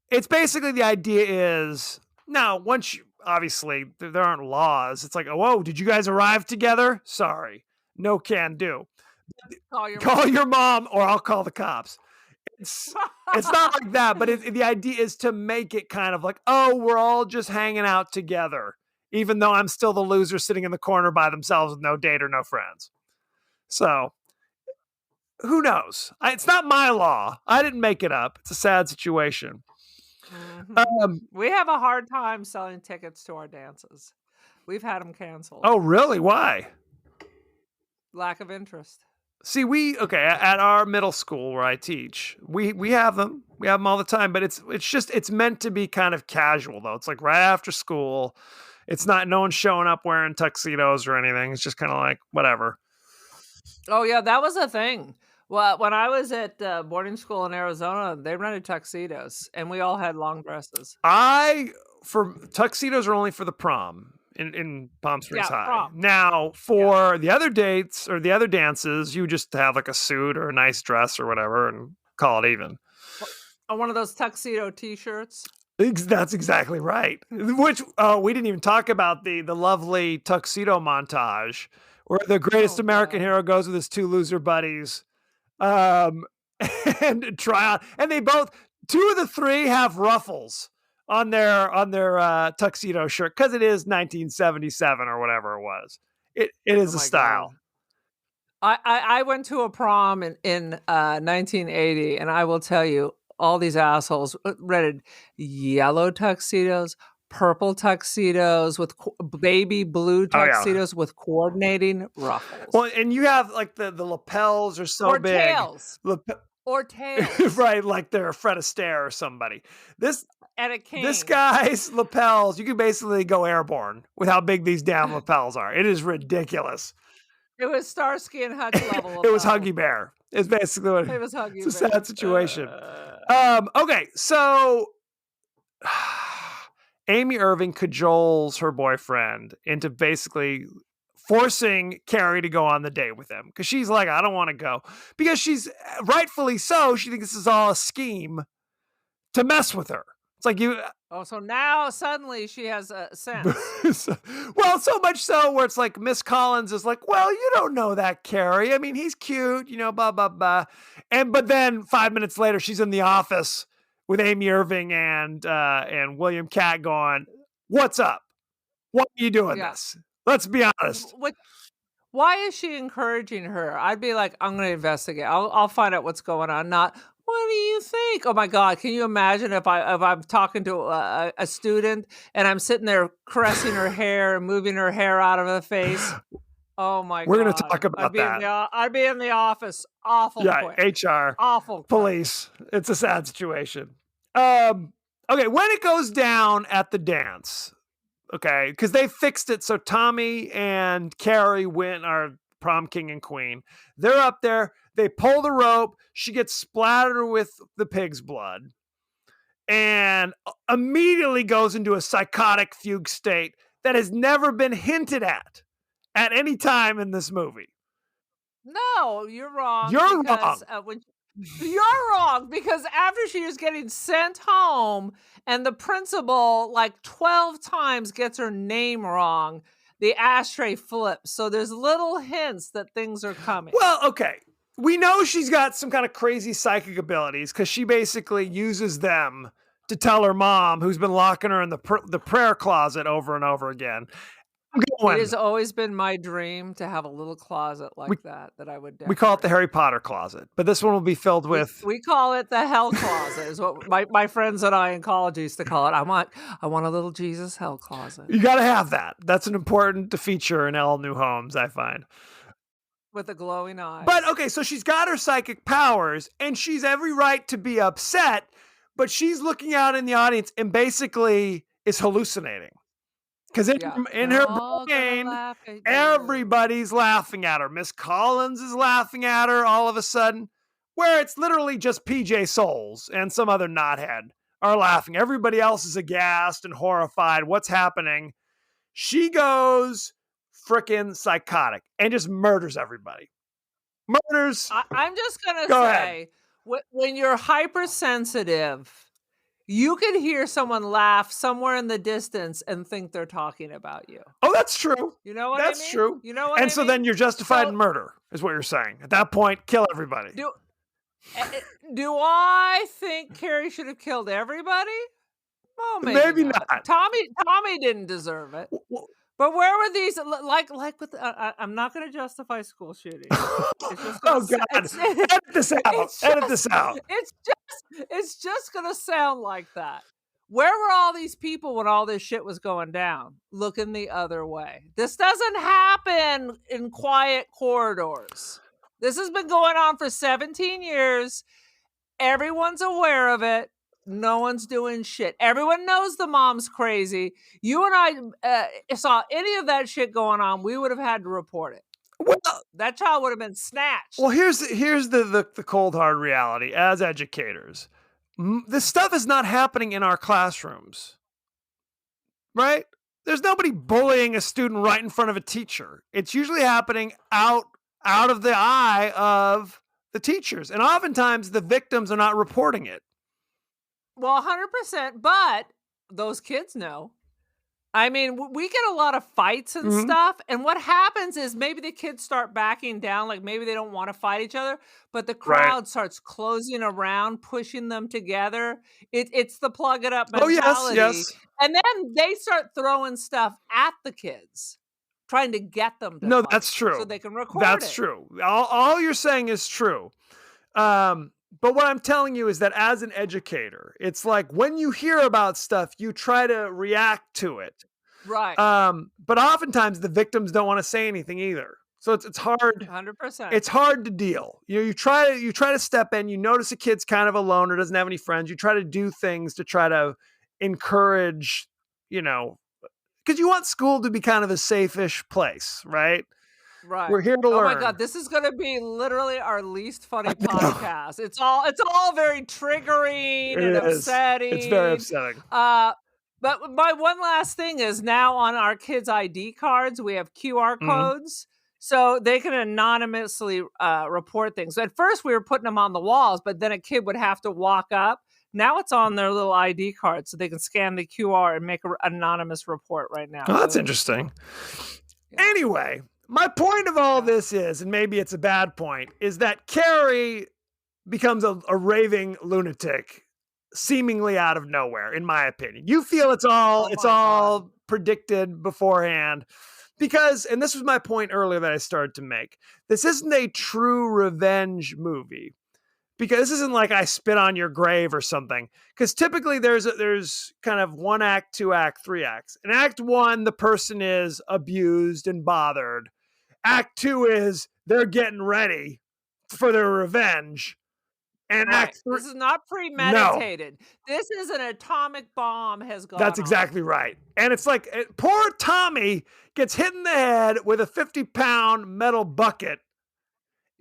it's basically the idea is, now, once you, obviously, there aren't laws. It's like, oh, whoa, did you guys arrive together? Sorry. No can do. Call your mom or I'll call the cops. It's not like that, but the idea is to make it kind of like, oh, we're all just hanging out together, even though I'm still the loser sitting in the corner by themselves with no date or no friends. So who knows? It's not my law. I didn't make it up. It's a sad situation. Mm-hmm. We have a hard time selling tickets to our dances. We've had them canceled. Oh, really? Why? Lack of interest. See, at our middle school where I teach, we have them. We have them all the time, but it's meant to be kind of casual though. It's like right after school. It's not, no one's showing up wearing tuxedos or anything. It's just kind of like whatever. Oh yeah, that was a thing. Well, when I was at boarding school in Arizona, they rented tuxedos, and we all had long dresses. Tuxedos are only for the prom in Palm Springs High. Prom. Now, for the other dates or the other dances, you just have like a suit or a nice dress or whatever and call it even. One of those tuxedo T-shirts. That's exactly right. Which we didn't even talk about the lovely tuxedo montage where the greatest American hero goes with his 2 loser buddies. And try on, and they both, 2 of the 3 have ruffles on their tuxedo shirt because it is 1977 or whatever it was. It is a style. I went to a prom in 1980, and I will tell you, all these assholes rented yellow tuxedos, purple tuxedos with baby blue Oh, yeah. tuxedos with coordinating ruffles. Well, and you have like the lapels are so or big. tails. Or tails. Right, like they're Fred Astaire or somebody. And a cane. This guy's lapels, you can basically go airborne with how big these damn lapels are. It is ridiculous. It was Starsky and Hutch level. It was Huggy Bear. It's basically what it was. Huggy It's a Bear. sad situation. Okay, so Amy Irving cajoles her boyfriend into basically forcing Carrie to go on the date with him because she's like, I don't want to go. Because she's rightfully so. She thinks this is all a scheme to mess with her. It's like you. Oh, so now suddenly she has a sense. Well, so much so where it's like Miss Collins is like, well, you don't know that Carrie. I mean, he's cute, blah, blah, blah. But then 5 minutes later, she's in the office with Amy Irving and William Catt going, what's up? Why are you doing this? Let's be honest. Why is she encouraging her? I'd be like, I'm going to investigate. I'll find out what's going on. Not, what do you think? Oh my God. Can you imagine if I'm talking to a student and I'm sitting there caressing her hair and moving her hair out of her face? Oh my God. We're going to talk about that. I'd be in the office. Awful quick. HR. Awful quick. Police. It's a sad situation. Okay. When it goes down at the dance, okay, because they fixed it so Tommy and Carrie are prom king and queen. They're up there. They pull the rope. She gets splattered with the pig's blood and immediately goes into a psychotic fugue state that has never been hinted at any time in this movie. No, you're wrong. You're wrong. You're wrong because after she was getting sent home and the principal like 12 times gets her name wrong, the ashtray flips. So there's little hints that things are coming. Well, okay. We know she's got some kind of crazy psychic abilities because she basically uses them to tell her mom, who's been locking her in the prayer closet over and over again. It has always been my dream to have a little closet like that I would decorate. We call it the Harry Potter closet, but this one will be filled with... We call it the hell closet, is what my friends and I in college used to call it. I want a little Jesus hell closet. You got to have that. That's an important feature in all new homes, I find. With the glowing eyes. But, okay, so she's got her psychic powers, and she's every right to be upset, but she's looking out in the audience and basically is hallucinating. Because in her brain, everybody's laughing at her. Miss Collins is laughing at her all of a sudden, where it's literally just PJ Souls and some other knothead are laughing. Everybody else is aghast and horrified. What's happening? She goes freaking psychotic and just murders everybody. Murders. I'm just going to say, when you're hypersensitive, you can hear someone laugh somewhere in the distance and think they're talking about you. Oh, that's true. You know what that's I mean? true. You know what I mean? So then you're justified in murder, is what you're saying. At that point, kill everybody. Do I think Carrie should have killed everybody? Well, maybe not. Tommy didn't deserve it. But where were these? Like with I'm not going to justify school shootings. It's just oh God! Edit this out. Edit this out. It's just going to sound like that. Where were all these people when all this shit was going down? Looking the other way. This doesn't happen in quiet corridors. This has been going on for 17 years. Everyone's aware of it. No one's doing shit. Everyone knows the mom's crazy. You and I saw any of that shit going on, we would have had to report it. Well, that child would have been snatched. Well, here's the cold hard reality as educators. This stuff is not happening in our classrooms, right? There's nobody bullying a student right in front of a teacher. It's usually happening out of the eye of the teachers, and oftentimes the victims are not reporting it. Well, 100%, but those kids know. I mean, we get a lot of fights and stuff, and what happens is maybe the kids start backing down, like maybe they don't want to fight each other, but the crowd starts closing around, pushing them together. It's the plug it up mentality. Oh, yes. And then they start throwing stuff at the kids, trying to get them to fight, that's true. so they can record That's true. All you're saying is true. But what I'm telling you is that as an educator, it's like when you hear about stuff, you try to react to it. Right. But oftentimes the victims don't want to say anything either. So it's hard. 100%. It's hard to deal. You try to step in. You notice a kid's kind of alone or doesn't have any friends. You try to do things to try to encourage, because you want school to be kind of a safe-ish place, right? Right. We're here to Oh learn. my God, this is gonna be literally our least funny podcast. It's all very triggering and It is. upsetting. It's very upsetting. But my one last thing is now on our kids' ID cards, we have QR codes. So they can anonymously report things. So at first we were putting them on the walls, but then a kid would have to walk up. Now it's on their little ID card so they can scan the QR and make an anonymous report right now. Oh, that's interesting. Yeah. Anyway, my point of all this is, and maybe it's a bad point, is that Carrie becomes a raving lunatic seemingly out of nowhere, in my opinion. You feel it's all predicted beforehand because, and this was my point earlier that I started to make, this isn't a true revenge movie. Because this isn't like I spit on your grave or something. Because typically there's kind of 1 act, 2 act, 3 acts. In act 1, the person is abused and bothered. Act 2 is they're getting ready for their revenge. And act 3, this is not premeditated. No. This is an atomic bomb has gone That's exactly right. And it's like poor Tommy gets hit in the head with a 50-pound metal bucket.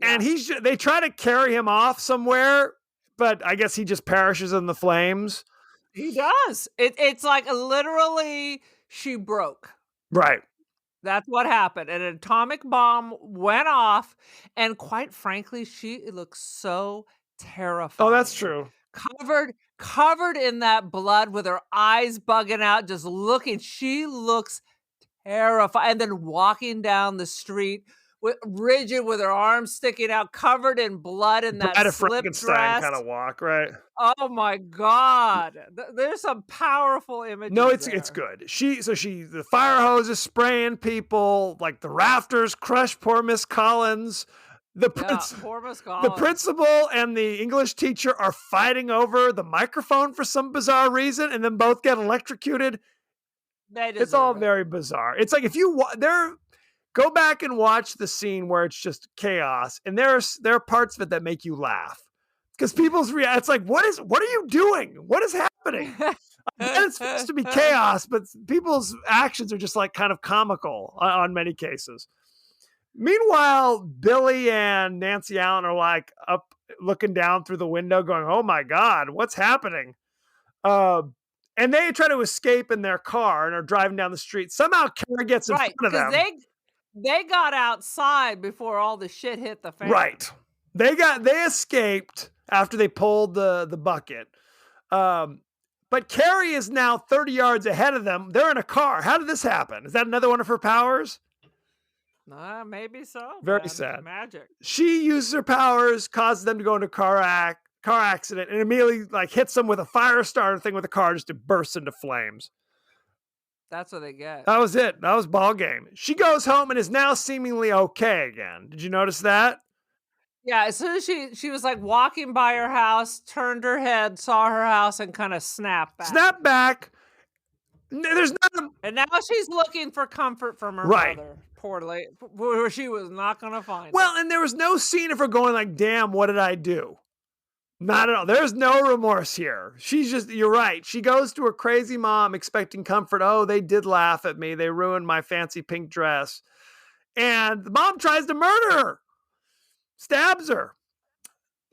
Yeah. And they try to carry him off somewhere, but I guess he just perishes in the flames. He does. It's like literally she broke. Right. That's what happened. An atomic bomb went off, and quite frankly, she looks so terrified. Oh, that's true. Covered in that blood with her eyes bugging out, just looking. She looks terrified. And then walking down the street rigid with her arms sticking out, covered in blood in that slip dress. Kind of walk, right? Oh my God. There's some powerful images. No, it's good. The fire hose is spraying people, like the rafters crush poor Miss Collins. Poor Miss Collins. The principal and the English teacher are fighting over the microphone for some bizarre reason, and then both get electrocuted. It's all very bizarre. It's like if you go back and watch the scene where it's just chaos, and there are parts of it that make you laugh because people's reaction. It's like, what are you doing? What is happening? It's supposed to be chaos, but people's actions are just like kind of comical on many cases. Meanwhile, Billy and Nancy Allen are like up looking down through the window going, oh my God, what's happening? And they try to escape in their car and are driving down the street. Somehow Carrie gets in front of them. They got outside before all the shit hit the fan. Right. They escaped after they pulled the bucket. But Carrie is now 30 yards ahead of them. They're in a car. How did this happen? Is that another one of her powers? Maybe so. Very sad. Magic. She uses her powers, causes them to go into a car accident, and immediately like hits them with a fire starter thing with a car just to burst into flames. That's what they get. That was it. That was ball game. She goes home and is now seemingly okay again. Did you notice that? Yeah, as soon as she was like walking by her house, turned her head, saw her house, and kind of snapped back. Snap back. There's nothing. And now she's looking for comfort from her mother. Poor lady, where she was not going to find it. And there was no scene of her going like, damn, what did I do? Not at all. There's no remorse here. You're right. She goes to her crazy mom expecting comfort. Oh, they did laugh at me. They ruined my fancy pink dress. And the mom tries to murder her. Stabs her.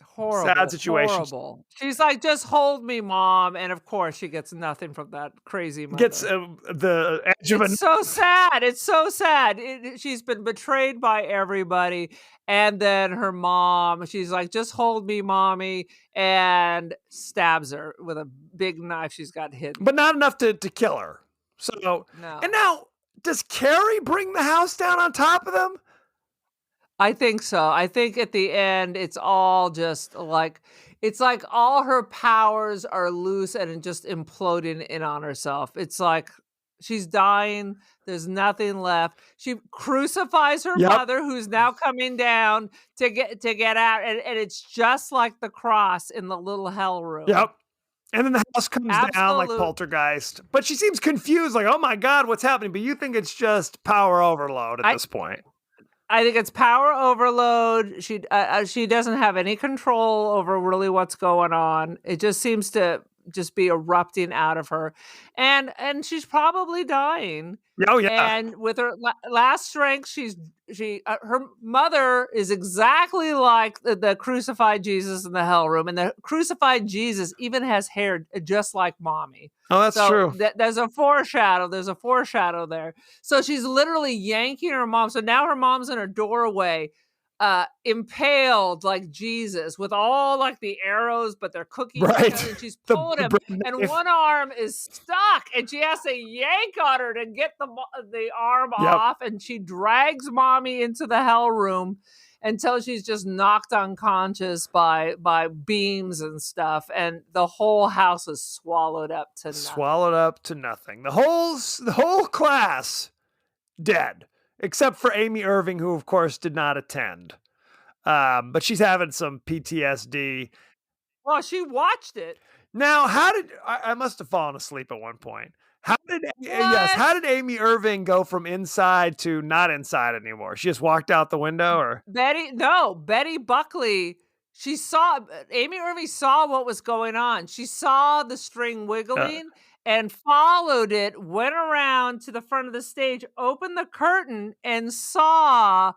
Horrible. Sad situation. Horrible. She's like, just hold me, Mom. And of course, she gets nothing from that crazy mother. Gets the edge of It's so sad. It's so sad. She's been betrayed by everybody. And then her mom, she's like, just hold me, Mommy. And stabs her with a big knife she's got hidden. But not enough to kill her. So, no. And now, does Carrie bring the house down on top of them? I think so. I think at the end, it's all just like, it's like all her powers are loose and just imploding in on herself. It's like She's dying. There's nothing left. She crucifies her Yep. mother, who's now coming down to get out, and it's just like the cross in the little hell room. Yep. And then the house comes down like poltergeist. But she seems confused, like, oh my God, what's happening? But you think it's just power overload at this point. I think it's power overload. She doesn't have any control over really what's going on. It just seems to just be erupting out of her. And she's probably dying. Oh yeah. And with her last strength, her mother is exactly like the crucified Jesus in the hell room, and the crucified Jesus even has hair just like mommy. Oh, that's true. There's a foreshadow. There's a foreshadow there. So she's literally yanking her mom. So now her mom's in her doorway, impaled like Jesus with all like the arrows, but they're cookies. Right. And she's pulling him, and one arm is stuck, and she has to yank on her to get the arm off, and she drags mommy into the hell room until she's just knocked unconscious by beams and stuff, and the whole house is swallowed up to nothing. Swallowed up to nothing. The whole class dead, except for Amy Irving, who of course did not attend. But she's having some PTSD. Well, she watched it. Now, I must have fallen asleep at one point. How did Amy Irving go from inside to not inside anymore? She just walked out the window, or Betty Buckley. Amy Irving saw what was going on. She saw the string wiggling and followed it, went around to the front of the stage, opened the curtain, and saw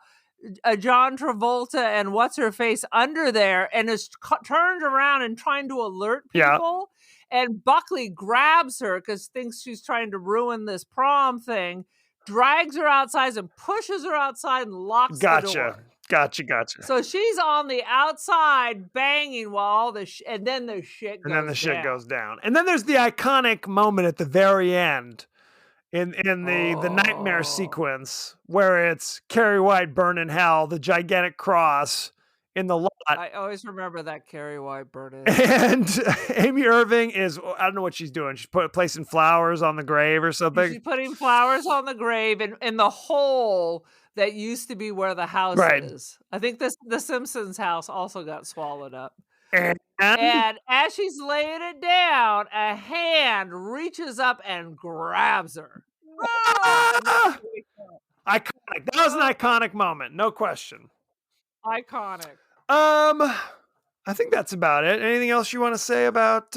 John Travolta and what's her face under there, and is turned around and trying to alert people. And Buckley grabs her because thinks she's trying to ruin this prom thing, drags her outside and pushes her outside and locks the door. Gotcha. So she's on the outside banging while all and then the shit goes down. And then there's the iconic moment at the very end in the nightmare sequence where it's Carrie White burning hell, the gigantic cross in the lot. I always remember that Carrie White burning. And Amy Irving is, I don't know what she's doing. She's placing flowers on the grave or something. She's putting flowers on the grave in the hole that used to be where the house is. I think the Simpsons house also got swallowed up. And as she's laying it down, a hand reaches up and grabs her. Iconic. That was an iconic moment, no question. Iconic. I think that's about it. Anything else you want to say about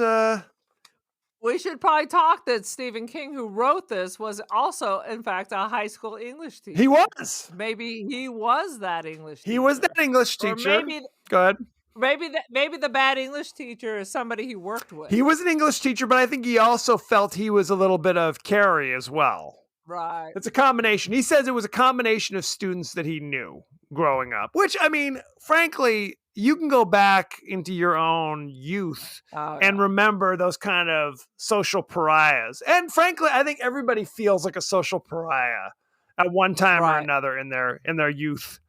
We should probably talk that Stephen King, who wrote this, was also, in fact, a high school English teacher. He was. Maybe he was that English teacher. He was that English teacher. Go ahead. Maybe the bad English teacher is somebody he worked with. He was an English teacher, but I think he also felt he was a little bit of Carrie as well. Right. It's a combination. He says it was a combination of students that he knew growing up, which, I mean, frankly, you can go back into your own youth and remember those kind of social pariahs. And frankly, I think everybody feels like a social pariah at one time or another in their youth,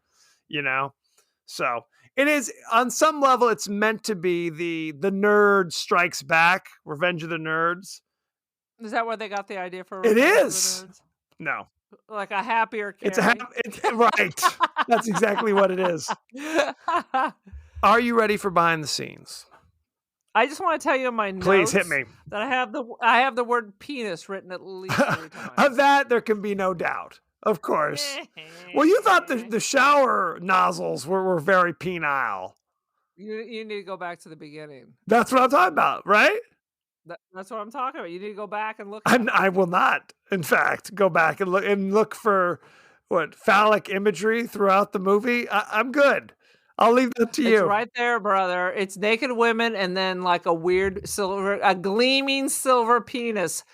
you know? So it is, on some level, it's meant to be the Nerd Strikes Back, Revenge of the Nerds. Is that where they got the idea for Revenge of the Nerds? No. Like a happier Carrie. It's right. That's exactly what it is. Are you ready for behind the scenes? I just want to tell you in my notes. Please hit me. That I have the word penis written at least 3 times. Of that, there can be no doubt. Of course. Well, you thought the shower nozzles were very penile. You need to go back to the beginning. That's what I'm talking about, right? That's what I'm talking about. You need to go back and look. I will not, in fact, go back and look for phallic imagery throughout the movie. I'm good. I'll leave that to you. It's right there, brother. It's naked women and then like a gleaming silver penis.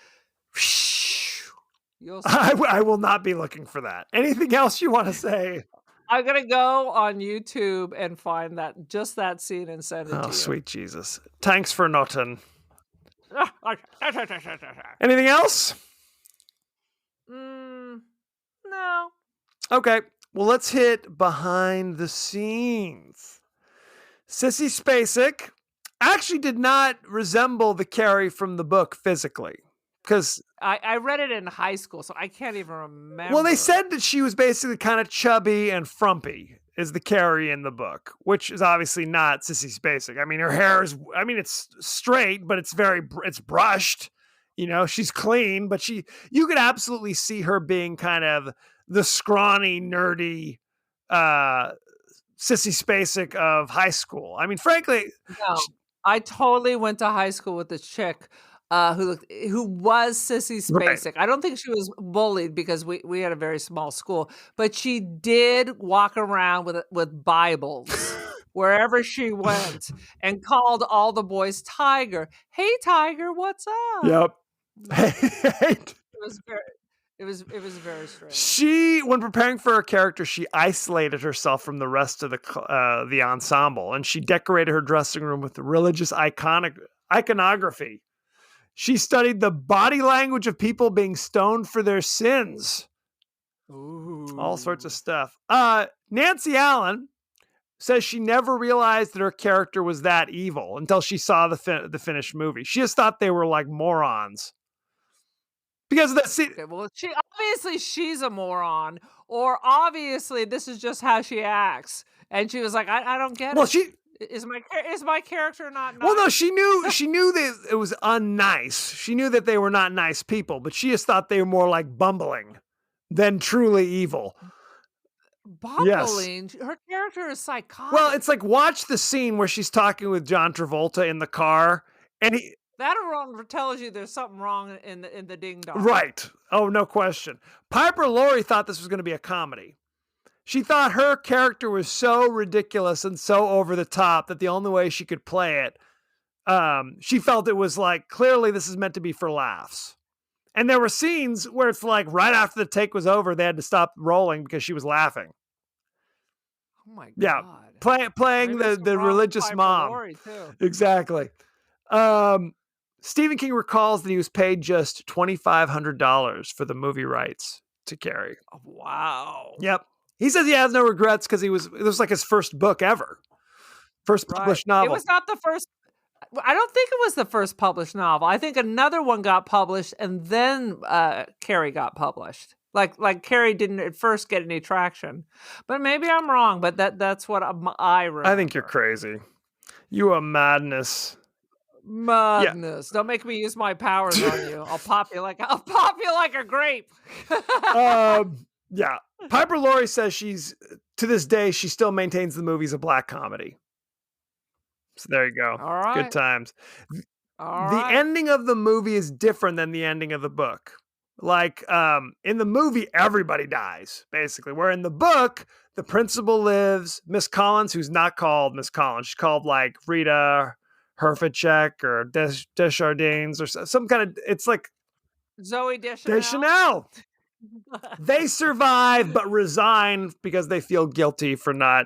I will not be looking for that. Anything else you want to say? I'm going to go on YouTube and find that scene and send it to you. Oh, sweet Jesus. Thanks for nothing. Anything else? No. Okay. Well, let's hit behind the scenes. Sissy Spacek actually did not resemble the Carrie from the book physically. because I read it in high school, so I can't even remember. well, they said that she was basically kind of chubby and frumpy, is the Carrie in the book, which is obviously not Sissy Spacek. I mean, her hair is, I mean, it's straight, but it's it's brushed. You know, she's clean, but you could absolutely see her being kind of the scrawny, nerdy, Sissy Spacek of high school. I mean, frankly, No, I totally went to high school with this chick who was Sissy right. Spacek. I don't think she was bullied because we had a very small school, but she did walk around with Bibles wherever she went and called all the boys Tiger. Hey Tiger, what's up? Yep. It was very strange. She, when preparing for her character, she isolated herself from the rest of the ensemble, and she decorated her dressing room with religious iconography. She studied the body language of people being stoned for their sins. Ooh. All sorts of stuff. Nancy Allen says she never realized that her character was that evil until she saw the finished movie. She just thought they were like morons. Because of that scene. Okay, well, she's a moron, or obviously this is just how she acts, and she was like, I don't get Well, it. Is my character not nice? Well, no, she knew that it was unnice. She knew that they were not nice people, but she just thought they were more like bumbling than truly evil. Bumbling? Yes. Her character is psychotic. Well, it's like, watch the scene where she's talking with John Travolta in the car, and that alone tells you there's something wrong in the ding dong. Right. Oh, no question. Piper Laurie thought this was going to be a comedy. She thought her character was so ridiculous and so over the top that the only way she could play it, she felt it was like, clearly this is meant to be for laughs. And there were scenes where it's like right after the take was over, they had to stop rolling because she was laughing. Oh my God. Yeah. Playing the religious mom. Laurie too. Exactly. Stephen King recalls that he was paid just $2,500 for the movie rights to Carrie. Oh, wow. Yep. He says he has no regrets because it was like his first book ever. First published novel. It was not the first. I don't think it was the first published novel. I think another one got published and then Carrie got published. Like Carrie didn't at first get any traction. But maybe I'm wrong, but that's what I remember. I think you're crazy. You are madness. Madness. Yeah. Don't make me use my powers on you. I'll pop you like a grape. Yeah. Piper Laurie says to this day, she still maintains the movie's a black comedy. So there you go. All right. Good times. The ending of the movie is different than the ending of the book. Like, in the movie, everybody dies, basically. Where in the book, the principal lives. Miss Collins, who's not called Miss Collins, she's called like Rita Herfichek or Desjardins or some kind of, it's like Zoe Deschanel. Deschanel. They survive but resign because they feel guilty for not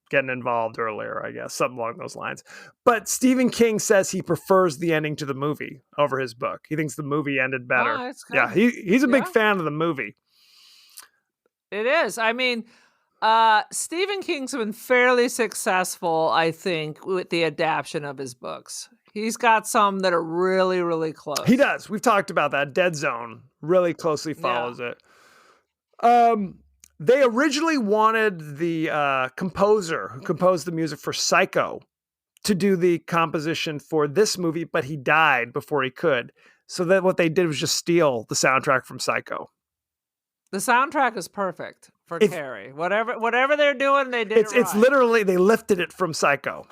getting involved earlier, I guess, something along those lines. But Stephen King says he prefers the ending to the movie over his book. He thinks the movie ended better. Oh, that's good. Yeah, he's a big fan of the movie. It is. I mean, Stephen King's been fairly successful, I think, with the adaptation of his books. He's got some that are really, really close. He does. We've talked about that. Dead Zone really closely follows it. They originally wanted the composer who composed the music for Psycho to do the composition for this movie, but he died before he could. So that what they did was just steal the soundtrack from Psycho. The soundtrack is perfect for Carrie. Whatever they're doing, they did it right. It's literally, they lifted it from Psycho.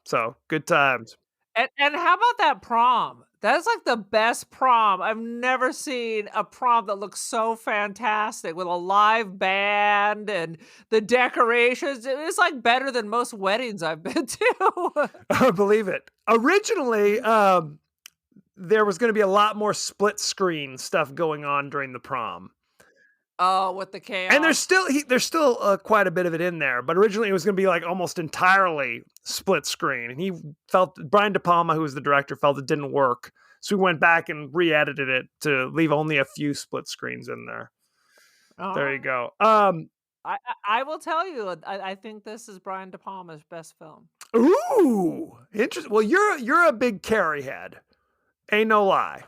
So good times. And how about that prom? That's like the best prom. I've never seen a prom that looks so fantastic with a live band and the decorations. It was like better than most weddings I've been to. I believe it. Originally, there was going to be a lot more split screen stuff going on during the prom. Oh, with the chaos. And there's still quite a bit of it in there, but originally it was going to be like almost entirely split screen. And he felt, Brian De Palma, who was the director, felt it didn't work. So we went back and re-edited it to leave only a few split screens in there. Oh. There you go. I will tell you, I think this is Brian De Palma's best film. Ooh, interesting. Well, you're a big Carrie head. Ain't no lie.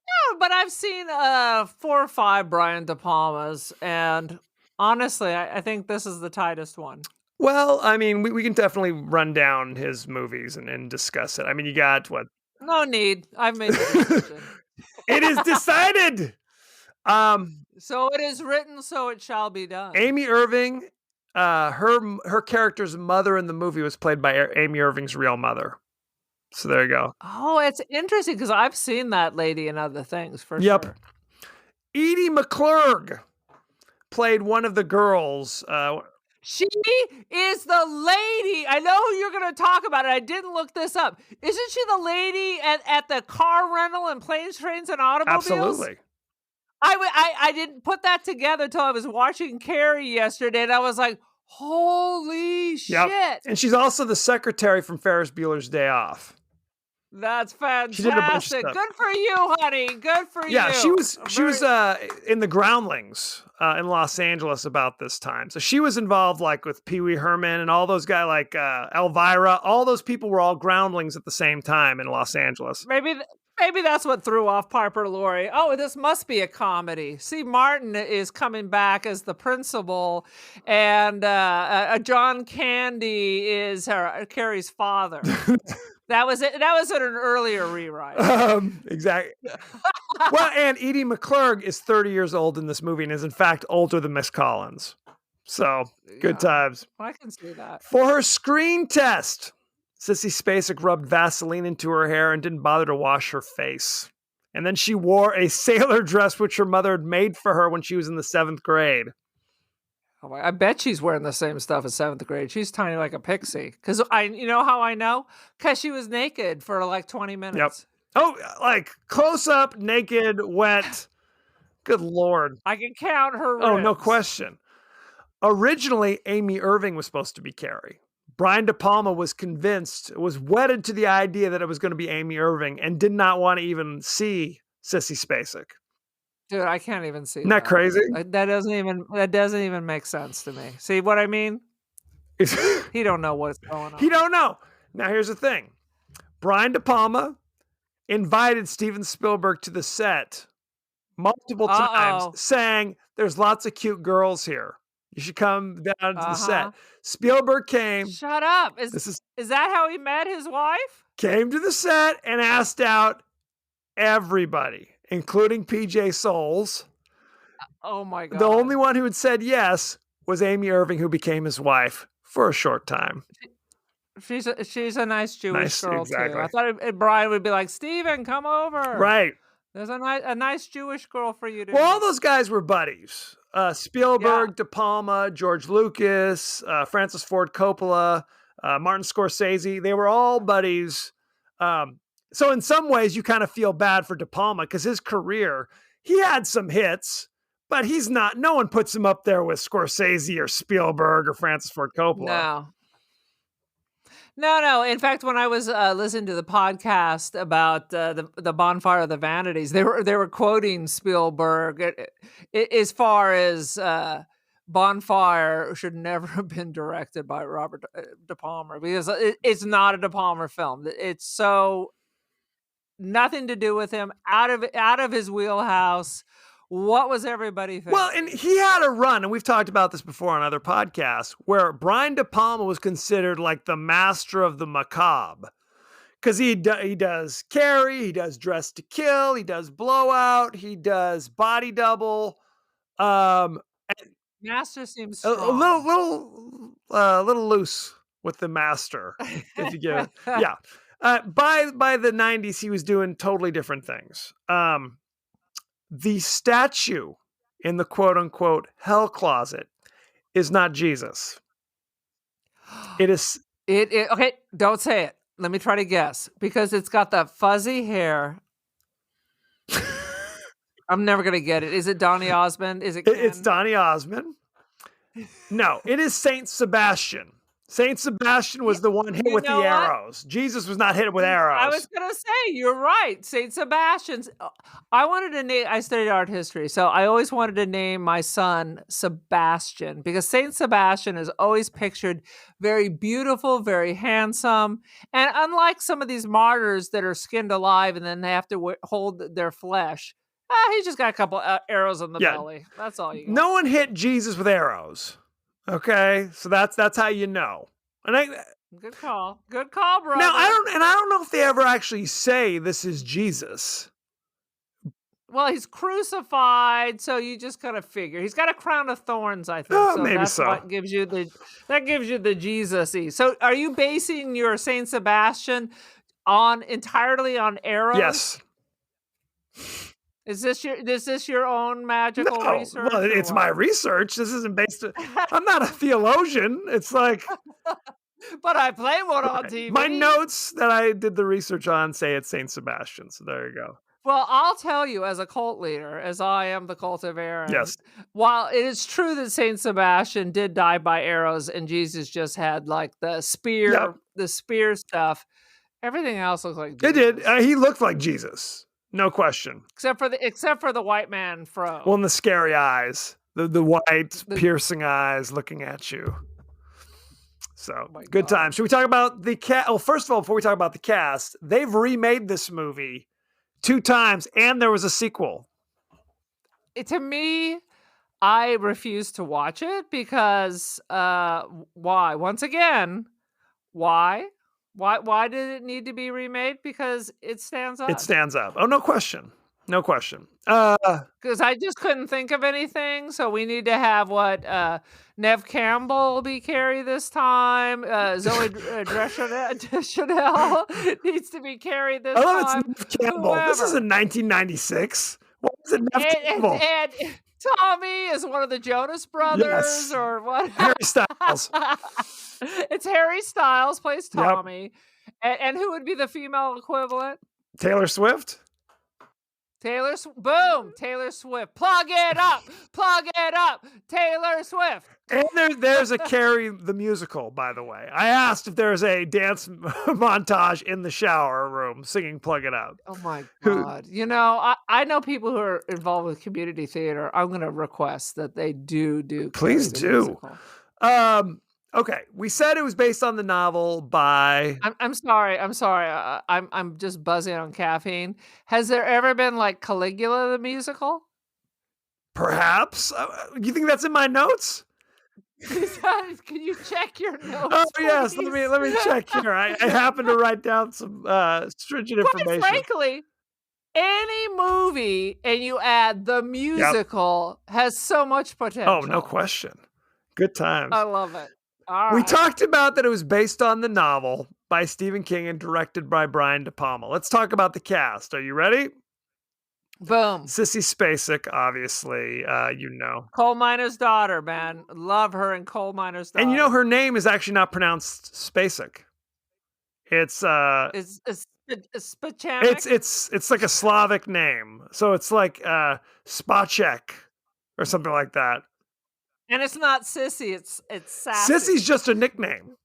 No, but I've seen 4 or 5 Brian De Palmas, and honestly, I think this is the tightest one. Well, I mean, we can definitely run down his movies and discuss it. I mean, you got what? No need. I've made the decision. It is decided. So it is written, so it shall be done. Amy Irving, her character's mother in the movie was played by Amy Irving's real mother. So there you go. Oh, it's interesting because I've seen that lady in other things for Yep. sure. Edie McClurg played one of the girls. She is the lady. I know who you're going to talk about it. I didn't look this up. Isn't she the lady at the car rental and planes, trains, and automobiles? Absolutely. I didn't put that together until I was watching Carrie yesterday, and I was like, holy shit. And she's also the secretary from Ferris Bueller's Day Off. That's She did a bunch of fantastic. stuff. Good for you, honey. Good for you. Yeah, she was in the Groundlings in Los Angeles about this time. So she was involved like with Pee Wee Herman and all those guys like Elvira. All those people were all Groundlings at the same time in Los Angeles. Maybe that's what threw off Piper Laurie. Oh, this must be a comedy. See, Martin is coming back as the principal, and John Candy is Carrie's father. That was it. That was in an earlier rewrite. Exactly. Well, and Edie McClurg is 30 years old in this movie and is in fact older than Miss Collins. So good times. I can see that. For her screen test, Sissy Spacek rubbed Vaseline into her hair and didn't bother to wash her face. And then she wore a sailor dress which her mother had made for her when she was in the 7th grade. Oh, I bet she's wearing the same stuff as 7th grade. She's tiny like a pixie. Because you know how I know? Because she was naked for like 20 minutes. Yep. Oh, like close up, naked, wet. Good Lord. I can count her ribs. Oh, no question. Originally, Amy Irving was supposed to be Carrie. Brian De Palma was wedded to the idea that it was going to be Amy Irving and did not want to even see Sissy Spacek. Dude, I can't even see Isn't that crazy? That doesn't even make sense to me. See what I mean? He don't know what's going on. He don't know. Now here's the thing. Brian De Palma invited Steven Spielberg to the set multiple times, saying, "There's lots of cute girls here. You should come down to the set." Spielberg came. Shut up. Is that how he met his wife? Came to the set and asked out everybody, including PJ Souls. Oh my God. The only one who had said yes was Amy Irving, who became his wife for a short time. She's a nice Jewish girl exactly. too. I thought Brian would be like, Steven, come over. Right. There's a nice Jewish girl for you to Well, meet. all those guys were buddies. Spielberg, De Palma, George Lucas, Francis Ford Coppola, Martin Scorsese. They were all buddies. So in some ways, you kind of feel bad for De Palma because his career, he had some hits, but he's not. No one puts him up there with Scorsese or Spielberg or Francis Ford Coppola. No. In fact, when I was listening to the podcast about the Bonfire of the Vanities, they were quoting Spielberg as far as Bonfire should never have been directed by Robert De Palma because it's not a De Palma film. It's so nothing to do with him, out of his wheelhouse. What was everybody thinking? Well, and he had a run, and we've talked about this before on other podcasts, where Brian De Palma was considered like the master of the macabre. Because he does Carrie, he does Dress to Kill, he does Blowout, he does Body Double. Master seems strong. A little loose with the master, if you give it. Yeah. By the 90s, he was doing totally different things. The statue in the quote-unquote hell closet is not Jesus. It is... Okay, don't say it. Let me try to guess. Because it's got the fuzzy hair. I'm never going to get it. Is it Donny Osmond? Is it Ken? It's Donny Osmond. No, it is Saint Sebastian. Saint Sebastian was the one hit you with the know what? arrows. Jesus was not hit with I arrows. was gonna say, you're right. Saint Sebastian's. I wanted to name. I studied art history, so I always wanted to name my son Sebastian because Saint Sebastian is always pictured very beautiful, very handsome, and unlike some of these martyrs that are skinned alive and then they have to hold their flesh, he just got a couple arrows in the belly. That's all you got. No one hit Jesus with arrows. Okay, so that's how you know. And good call, brother. Now I don't know if they ever actually say this is Jesus. Well, he's crucified, so you just kind of figure he's got a crown of thorns. I think so. Maybe that's what gives you the Jesus-y. So, are you basing your Saint Sebastian entirely on arrows? Yes. Is this your own magical research? Well, it's my research. This isn't based. I'm not a theologian. It's like. But I play one on TV. My notes that I did the research on say it's Saint Sebastian. So there you go. Well, I'll tell you, as a cult leader, as I am the cult of Aaron. Yes. While it is true that Saint Sebastian did die by arrows, and Jesus just had like the spear, the spear stuff. Everything else looks like Jesus. It did. He looked like Jesus. No question. Except for the white man fro. Well, and the scary eyes, the white piercing eyes looking at you. So good time. Should we talk about the cast? Well, first of all, before we talk about the cast, they've remade this movie 2 times, and there was a sequel. To me, I refuse to watch it because why? Once again, why? Why did it need to be remade? Because it stands up. It stands up. Oh, no question. No question. Because I just couldn't think of anything. So we need to have Nev Campbell be Carrie this time. Zoe Deschanel needs to be Carrie this time. I love it's Nev Campbell. Whoever. This isn't 1996. What was it, Nev Campbell? And Tommy is one of the Jonas Brothers or what? Harry Styles. It's Harry Styles plays Tommy. Yep. And who would be the female equivalent? Taylor Swift. Boom! Taylor Swift. Plug it up! Taylor Swift. And there's a Carrie the musical, by the way. I asked if there's a dance montage in the shower room singing Plug It Up. Oh my God. I know people who are involved with community theater. I'm going to request that they do Please do. Okay, we said it was based on the novel by. I'm sorry. I'm just buzzing on caffeine. Has there ever been like Caligula the musical? Perhaps. You think that's in my notes? Can you check your notes? Oh yes, please? let me check here. I happen to write down some stringent information. Quite frankly, any movie and you add the musical has so much potential. Oh, no question. Good times. I love it. We talked about that it was based on the novel by Stephen King and directed by Brian De Palma. Let's talk about the cast. Are you ready? Boom. Sissy Spacek, obviously, Coal Miner's Daughter, man. Love her in Coal Miner's Daughter. And her name is actually not pronounced Spacek. It's Spacek. It's like a Slavic name. So it's like Spacek or something like that. And it's not Sissy, it's Sassy. Sissy's just a nickname.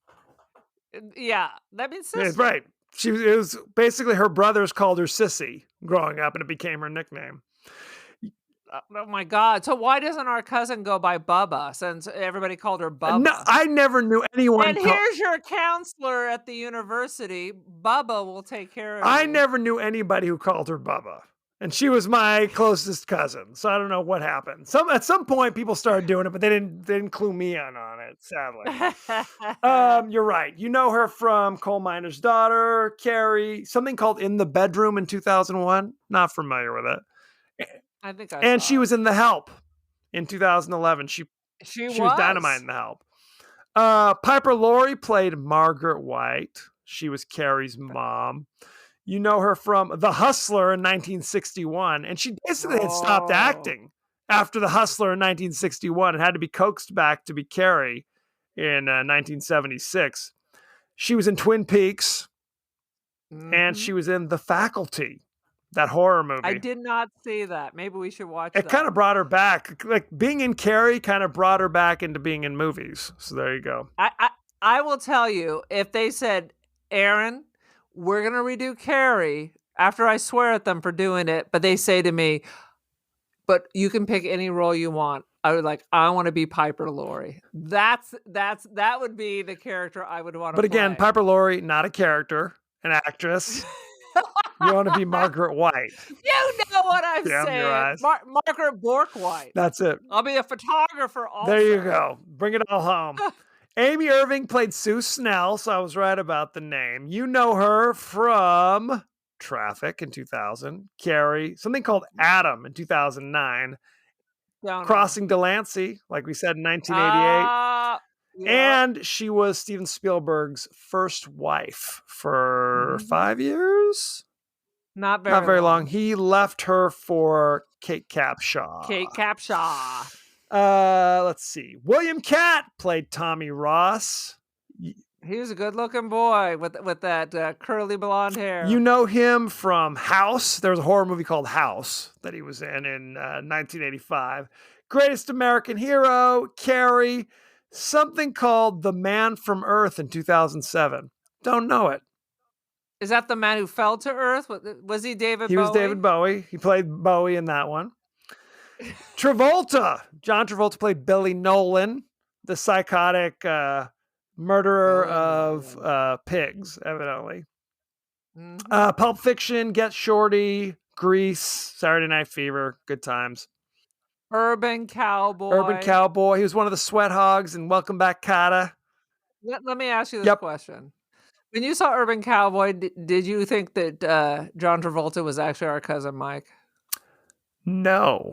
Yeah, that means Sissy. Right. It was basically her brothers called her Sissy growing up, and it became her nickname. Oh my God! So why doesn't our cousin go by Bubba? Since everybody called her Bubba. No, I never knew anyone. And here's your counselor at the university. Bubba will take care of you. I never knew anybody who called her Bubba. And she was my closest cousin, so I don't know what happened. At some point, people started doing it, but they didn't clue me in on it. Sadly, you're right. You know her from Coal Miner's Daughter, Carrie, something called In the Bedroom in 2001. Not familiar with it. I think she was in The Help in 2011. She was Dynamite in The Help. Piper Laurie played Margaret White. She was Carrie's mom. You know her from The Hustler in 1961, and she basically had stopped acting after The Hustler in 1961 and had to be coaxed back to be Carrie in 1976. She was in Twin Peaks, and she was in The Faculty, that horror movie. I did not see that. Maybe we should watch it. It kind of brought her back. Like being in Carrie kind of brought her back into being in movies. So there you go. I will tell you, if they said, Aaron, we're going to redo Carrie, after I swear at them for doing it, but they say to me, but you can pick any role you want. I would I want to be Piper Laurie. That would be the character I would want to But again, play. Piper Laurie, not a character, an actress. You want to be Margaret White. You know what I'm Damn saying. your eyes. Margaret Bork-White. That's it. I'll be a photographer also. There you go. Bring it all home. Amy Irving played Sue Snell, so I was right about the name. You know her from Traffic in 2000, Carrie, something called Adam in 2009, Crossing Delancey, like we said, in 1988. And she was Steven Spielberg's first wife for 5 years. Not very long. He left her for Kate Capshaw. Let's see. William Catt played Tommy Ross. He was a good-looking boy with that curly blonde hair. You know him from House. There was a horror movie called House that he was in 1985. Greatest American Hero, Carrie, something called The Man from Earth in 2007. Don't know it. Is that the man who fell to Earth? Was he David Bowie? He was David Bowie. He played Bowie in that one. Travolta. John Travolta played Billy Nolan, the psychotic murderer of pigs, evidently. Pulp Fiction, Get Shorty, Grease, Saturday Night Fever, good times. Urban Cowboy. He was one of the sweat hogs in Welcome Back, Kotter. Let me ask you this question. When you saw Urban Cowboy, did you think that John Travolta was actually our cousin Mike? No.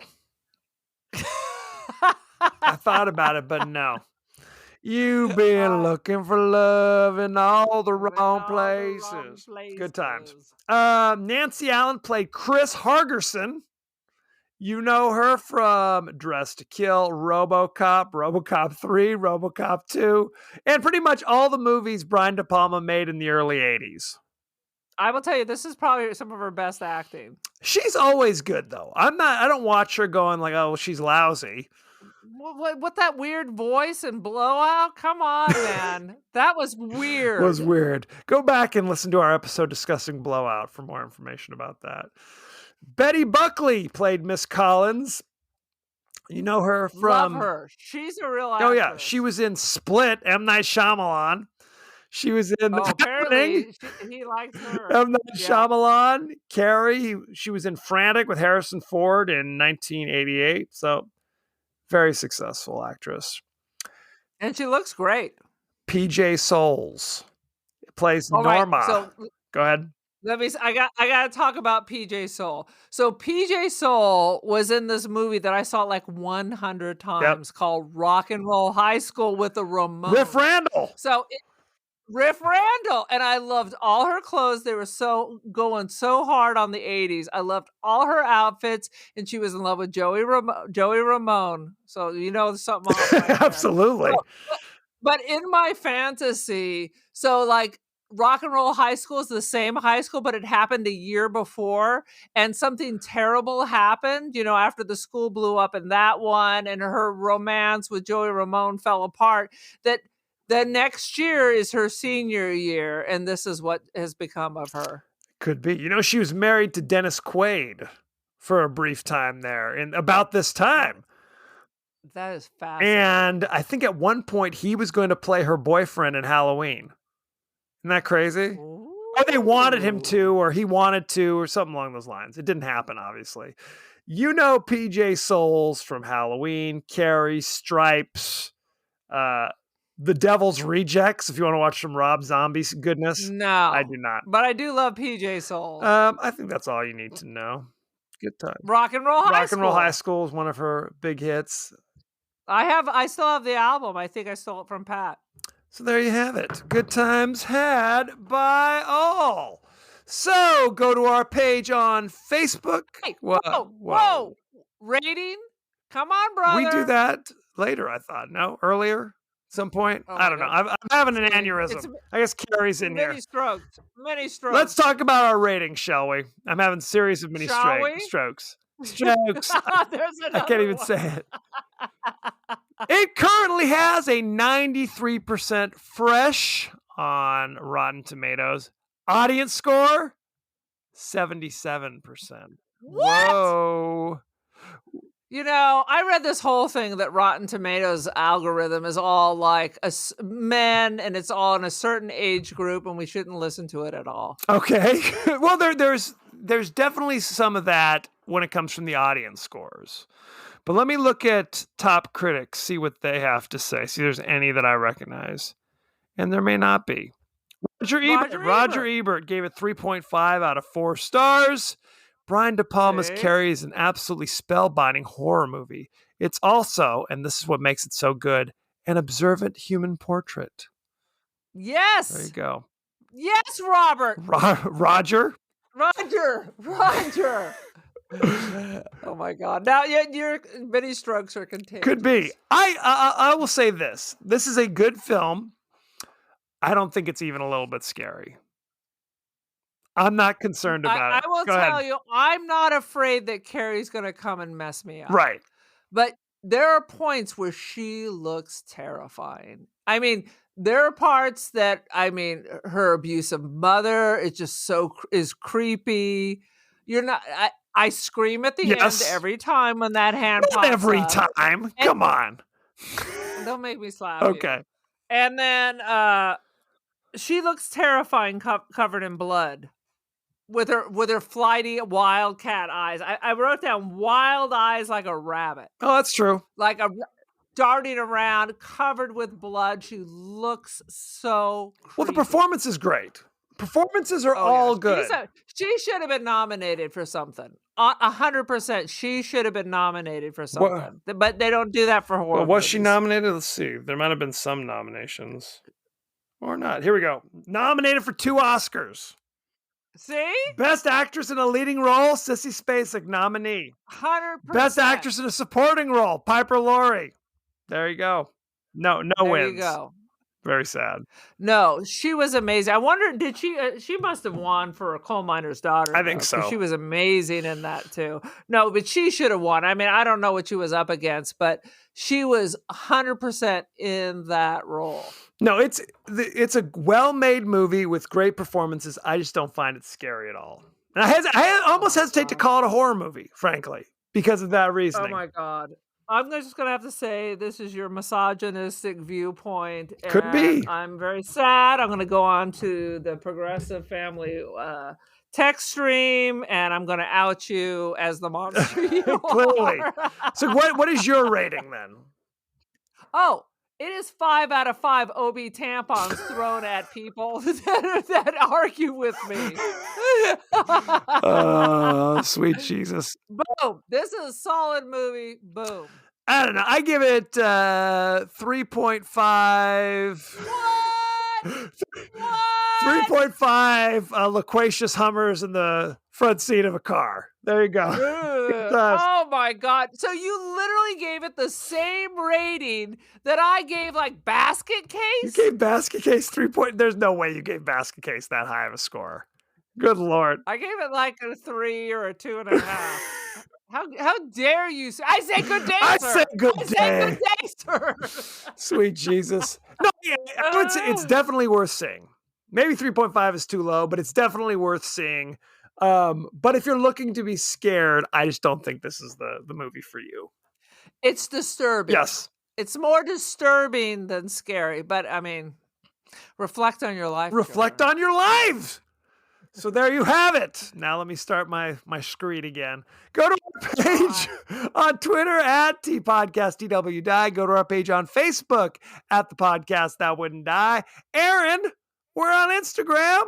I thought about it, but no. You've been looking for love in all the wrong places. Good times. Nancy Allen played Chris Hargerson. You know her from Dress to Kill, RoboCop, RoboCop 3, RoboCop 2, and pretty much all the movies Brian De Palma made in the early 80s. I will tell you, this is probably some of her best acting. She's always good, though. I don't watch her going oh, she's lousy. What that weird voice and blowout? Come on, man. That was weird. It was weird. Go back and listen to our episode discussing Blowout for more information about that. Betty Buckley played Miss Collins. You know her from... Love her. She's a real actress. Oh, yeah. She was in Split, M. Night Shyamalan. She was in The Happening. He likes her. M. Night Shyamalan. Carrie. She was in Frantic with Harrison Ford in 1988. So, very successful actress. And she looks great. PJ Souls plays Norma. Right, so go ahead. I gotta talk about PJ Soul. So PJ Soul was in this movie that I saw 100 times called Rock and Roll High School with the Ramones. Riff Randall. Riff Randall, and I loved all her clothes. They were going so hard on the 80s. I loved all her outfits, and she was in love with Joey Ramone. So you know something. Absolutely. But in my fantasy, Rock and Roll High School is the same high school, but it happened a year before, and something terrible happened, after the school blew up in that one, and her romance with Joey Ramone fell apart, that the next year is her senior year, and this is what has become of her. Could be. She was married to Dennis Quaid for a brief time there, in about this time. That is fascinating. And I think at one point he was going to play her boyfriend in Halloween. Isn't that crazy? Ooh. Or they wanted him to, or he wanted to, or something along those lines. It didn't happen, obviously. PJ Souls from Halloween, Carrie, Stripes, The Devil's Rejects, if you want to watch some Rob Zombie goodness. No. I do not. But I do love PJ Souls. I think that's all you need to know. Good time. Rock and Roll High School. Rock and Roll High School is one of her big hits. I still have the album. I think I stole it from Pat. So there you have it. Good times had by all. So go to our page on Facebook. Hey, whoa. Rating? Come on, brother. We do that later, I thought. No? Earlier? Some point? I don't know. I'm having an aneurysm. I guess Carrie's in here. Many strokes. Let's talk about our ratings, shall we? I'm having a series of mini strokes. Strokes. I can't even say it. It currently has a 93% fresh on Rotten Tomatoes. Audience score, 77%. What? Whoa. You know, I read this whole thing that Rotten Tomatoes algorithm is all like men, and it's all in a certain age group, and we shouldn't listen to it at all. Okay. Well, there's definitely some of that when it comes from the audience scores. But let me look at top critics, see what they have to say. See if there's any that I recognize. And there may not be. Roger Ebert gave it 3.5 out of 4 stars. Brian De Palma's Carrie is an absolutely spellbinding horror movie. It's also, and this is what makes it so good, an observant human portrait. Yes. There you go. Yes, Robert. Roger. Oh my God! Now, your many strokes are contagious. Could be. I will say this. This is a good film. I don't think it's even a little bit scary. I'm not concerned about it. I will tell you, I'm not afraid that Carrie's going to come and mess me up. Right. But there are points where she looks terrifying. I mean, there are parts that, her abusive mother is just is creepy. You're not, I scream at the end every time when that hand pops up. Every time. Come on. Don't make me slap you. Okay. And then she looks terrifying covered in blood. With her flighty wildcat eyes. I wrote down wild eyes like a rabbit. Oh, that's true. Like darting around, covered with blood. She looks so creepy. Well, the performance is great. Performances are all good. She should have been nominated for something. 100%. She should have been nominated for something. But they don't do that for horror Was she nominated? Let's see. There might have been some nominations. Or not. Here we go. Nominated for 2 Oscars. See? Best Actress in a Leading Role, Sissy Spacek, nominee. 100%. Best Actress in a Supporting Role, Piper Laurie. There you go. No wins. There you go. Very sad. No, she was amazing. I wonder, did she must have won for A Coal Miner's Daughter. I think so. She was amazing in that too. No, but she should have won. I mean, I don't know what she was up against, but she was 100% in that role. No, it's a well-made movie with great performances. I just don't find it scary at all. And I almost hesitate to call it a horror movie, frankly, because of that reasoning. Oh my God. I'm just going to have to say this is your misogynistic viewpoint. Could be. I'm very sad. I'm going to go on to the Progressive Family text stream, and I'm going to out you as the monster you Clearly. are. So what is your rating then? Oh, it is 5 out of 5 OB tampons thrown at people that argue with me. Oh, sweet Jesus. Boom. This is a solid movie. Boom. I don't know. I give it 3.5. What? 3.5 loquacious hummers in the front seat of a car. There you go. Oh my God. So you literally gave it the same rating that I gave like Basket Case? You gave Basket Case 3 point. There's no way you gave Basket Case that high of a score. Good Lord. I gave it like a 3 or a 2.5. How dare you say? I say good day, I sir. say good day. Say good day, sir. Sweet Jesus. No, I would say it's definitely worth seeing. Maybe 3.5 is too low, but it's definitely worth seeing. But if you're looking to be scared, I just don't think this is the movie for you. It's disturbing. Yes. It's more disturbing than scary, but I mean, reflect on your life. Reflect on your lives. So there you have it. Now let me start my screed again. Go to our page on Twitter at TPodcastTWDie. Go to our page on Facebook at The Podcast That Wouldn't Die. Aaron, we're on Instagram.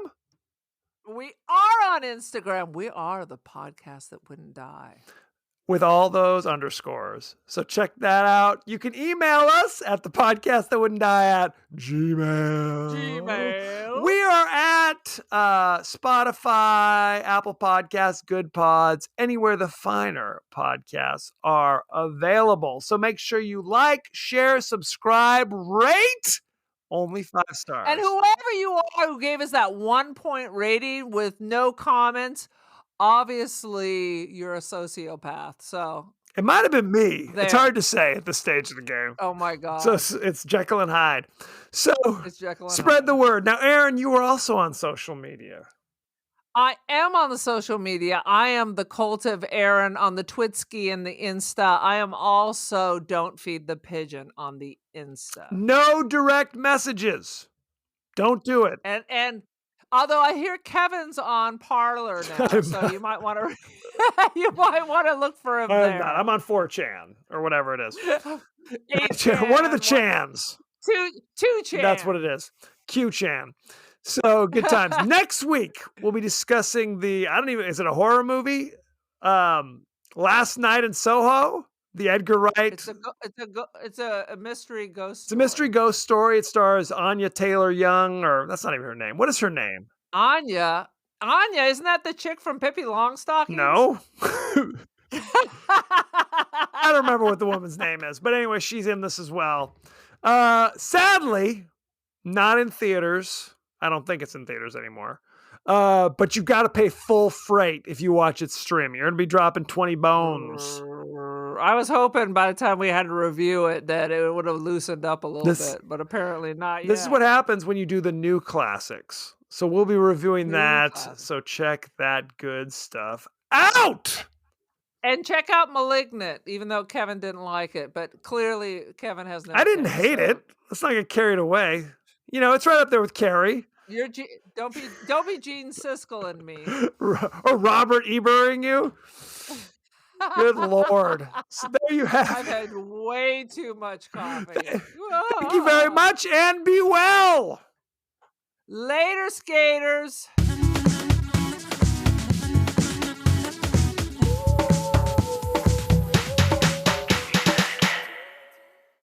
We are on Instagram. We are The Podcast That Wouldn't Die. With all those underscores. So check that out. You can email us at thepodcastthatwouldn'tdie at gmail. We are at Spotify, Apple Podcasts, Good Pods, anywhere the finer podcasts are available. So make sure you like, share, subscribe, rate. Only 5 stars. And whoever you are who gave us that 1-point rating with no comments, obviously you're a sociopath. So It might have been me. There. It's hard to say at this stage of the game. Oh my God. So it's Jekyll and Hyde. So It's Jekyll and spread Hyde. the word. Now, Aaron, you were also on social media. I am on the social media. I am the cult of Aaron on the Twitsky and the Insta. I am also Don't Feed the Pigeon on the Insta. No direct messages. Don't do it. And although I hear Kevin's on Parlor now, so you might want to look for him there. I'm on 4chan or whatever it is. 8chan, One of the Chans. Two Chan. That's what it is. Q-Chan. So good times. Next week we'll be discussing is it a horror movie? Last Night in Soho, the Edgar Wright. It's a mystery ghost. It's a mystery ghost story. It stars Anya Taylor-Young, or that's not even her name. What is her name? Anya, isn't that the chick from Pippi Longstocking? No. I don't remember what the woman's name is, but anyway, she's in this as well. Sadly, not in theaters. I don't think it's in theaters anymore. But you've got to pay full freight if you watch it stream. You're going to be dropping 20 bones. I was hoping by the time we had to review it that it would have loosened up a little bit, but apparently not yet. This is what happens when you do the new classics. So we'll be reviewing that. Classics. So check that good stuff out. And check out Malignant, even though Kevin didn't like it, but clearly Kevin has no. I didn't hate it. Let's not get carried away. It's right up there with Carrie. Don't be Gene Siskel and me. Or Robert Ebering you. Good Lord. So there you have I've had way too much coffee. Thank you very much and be well. Later, skaters.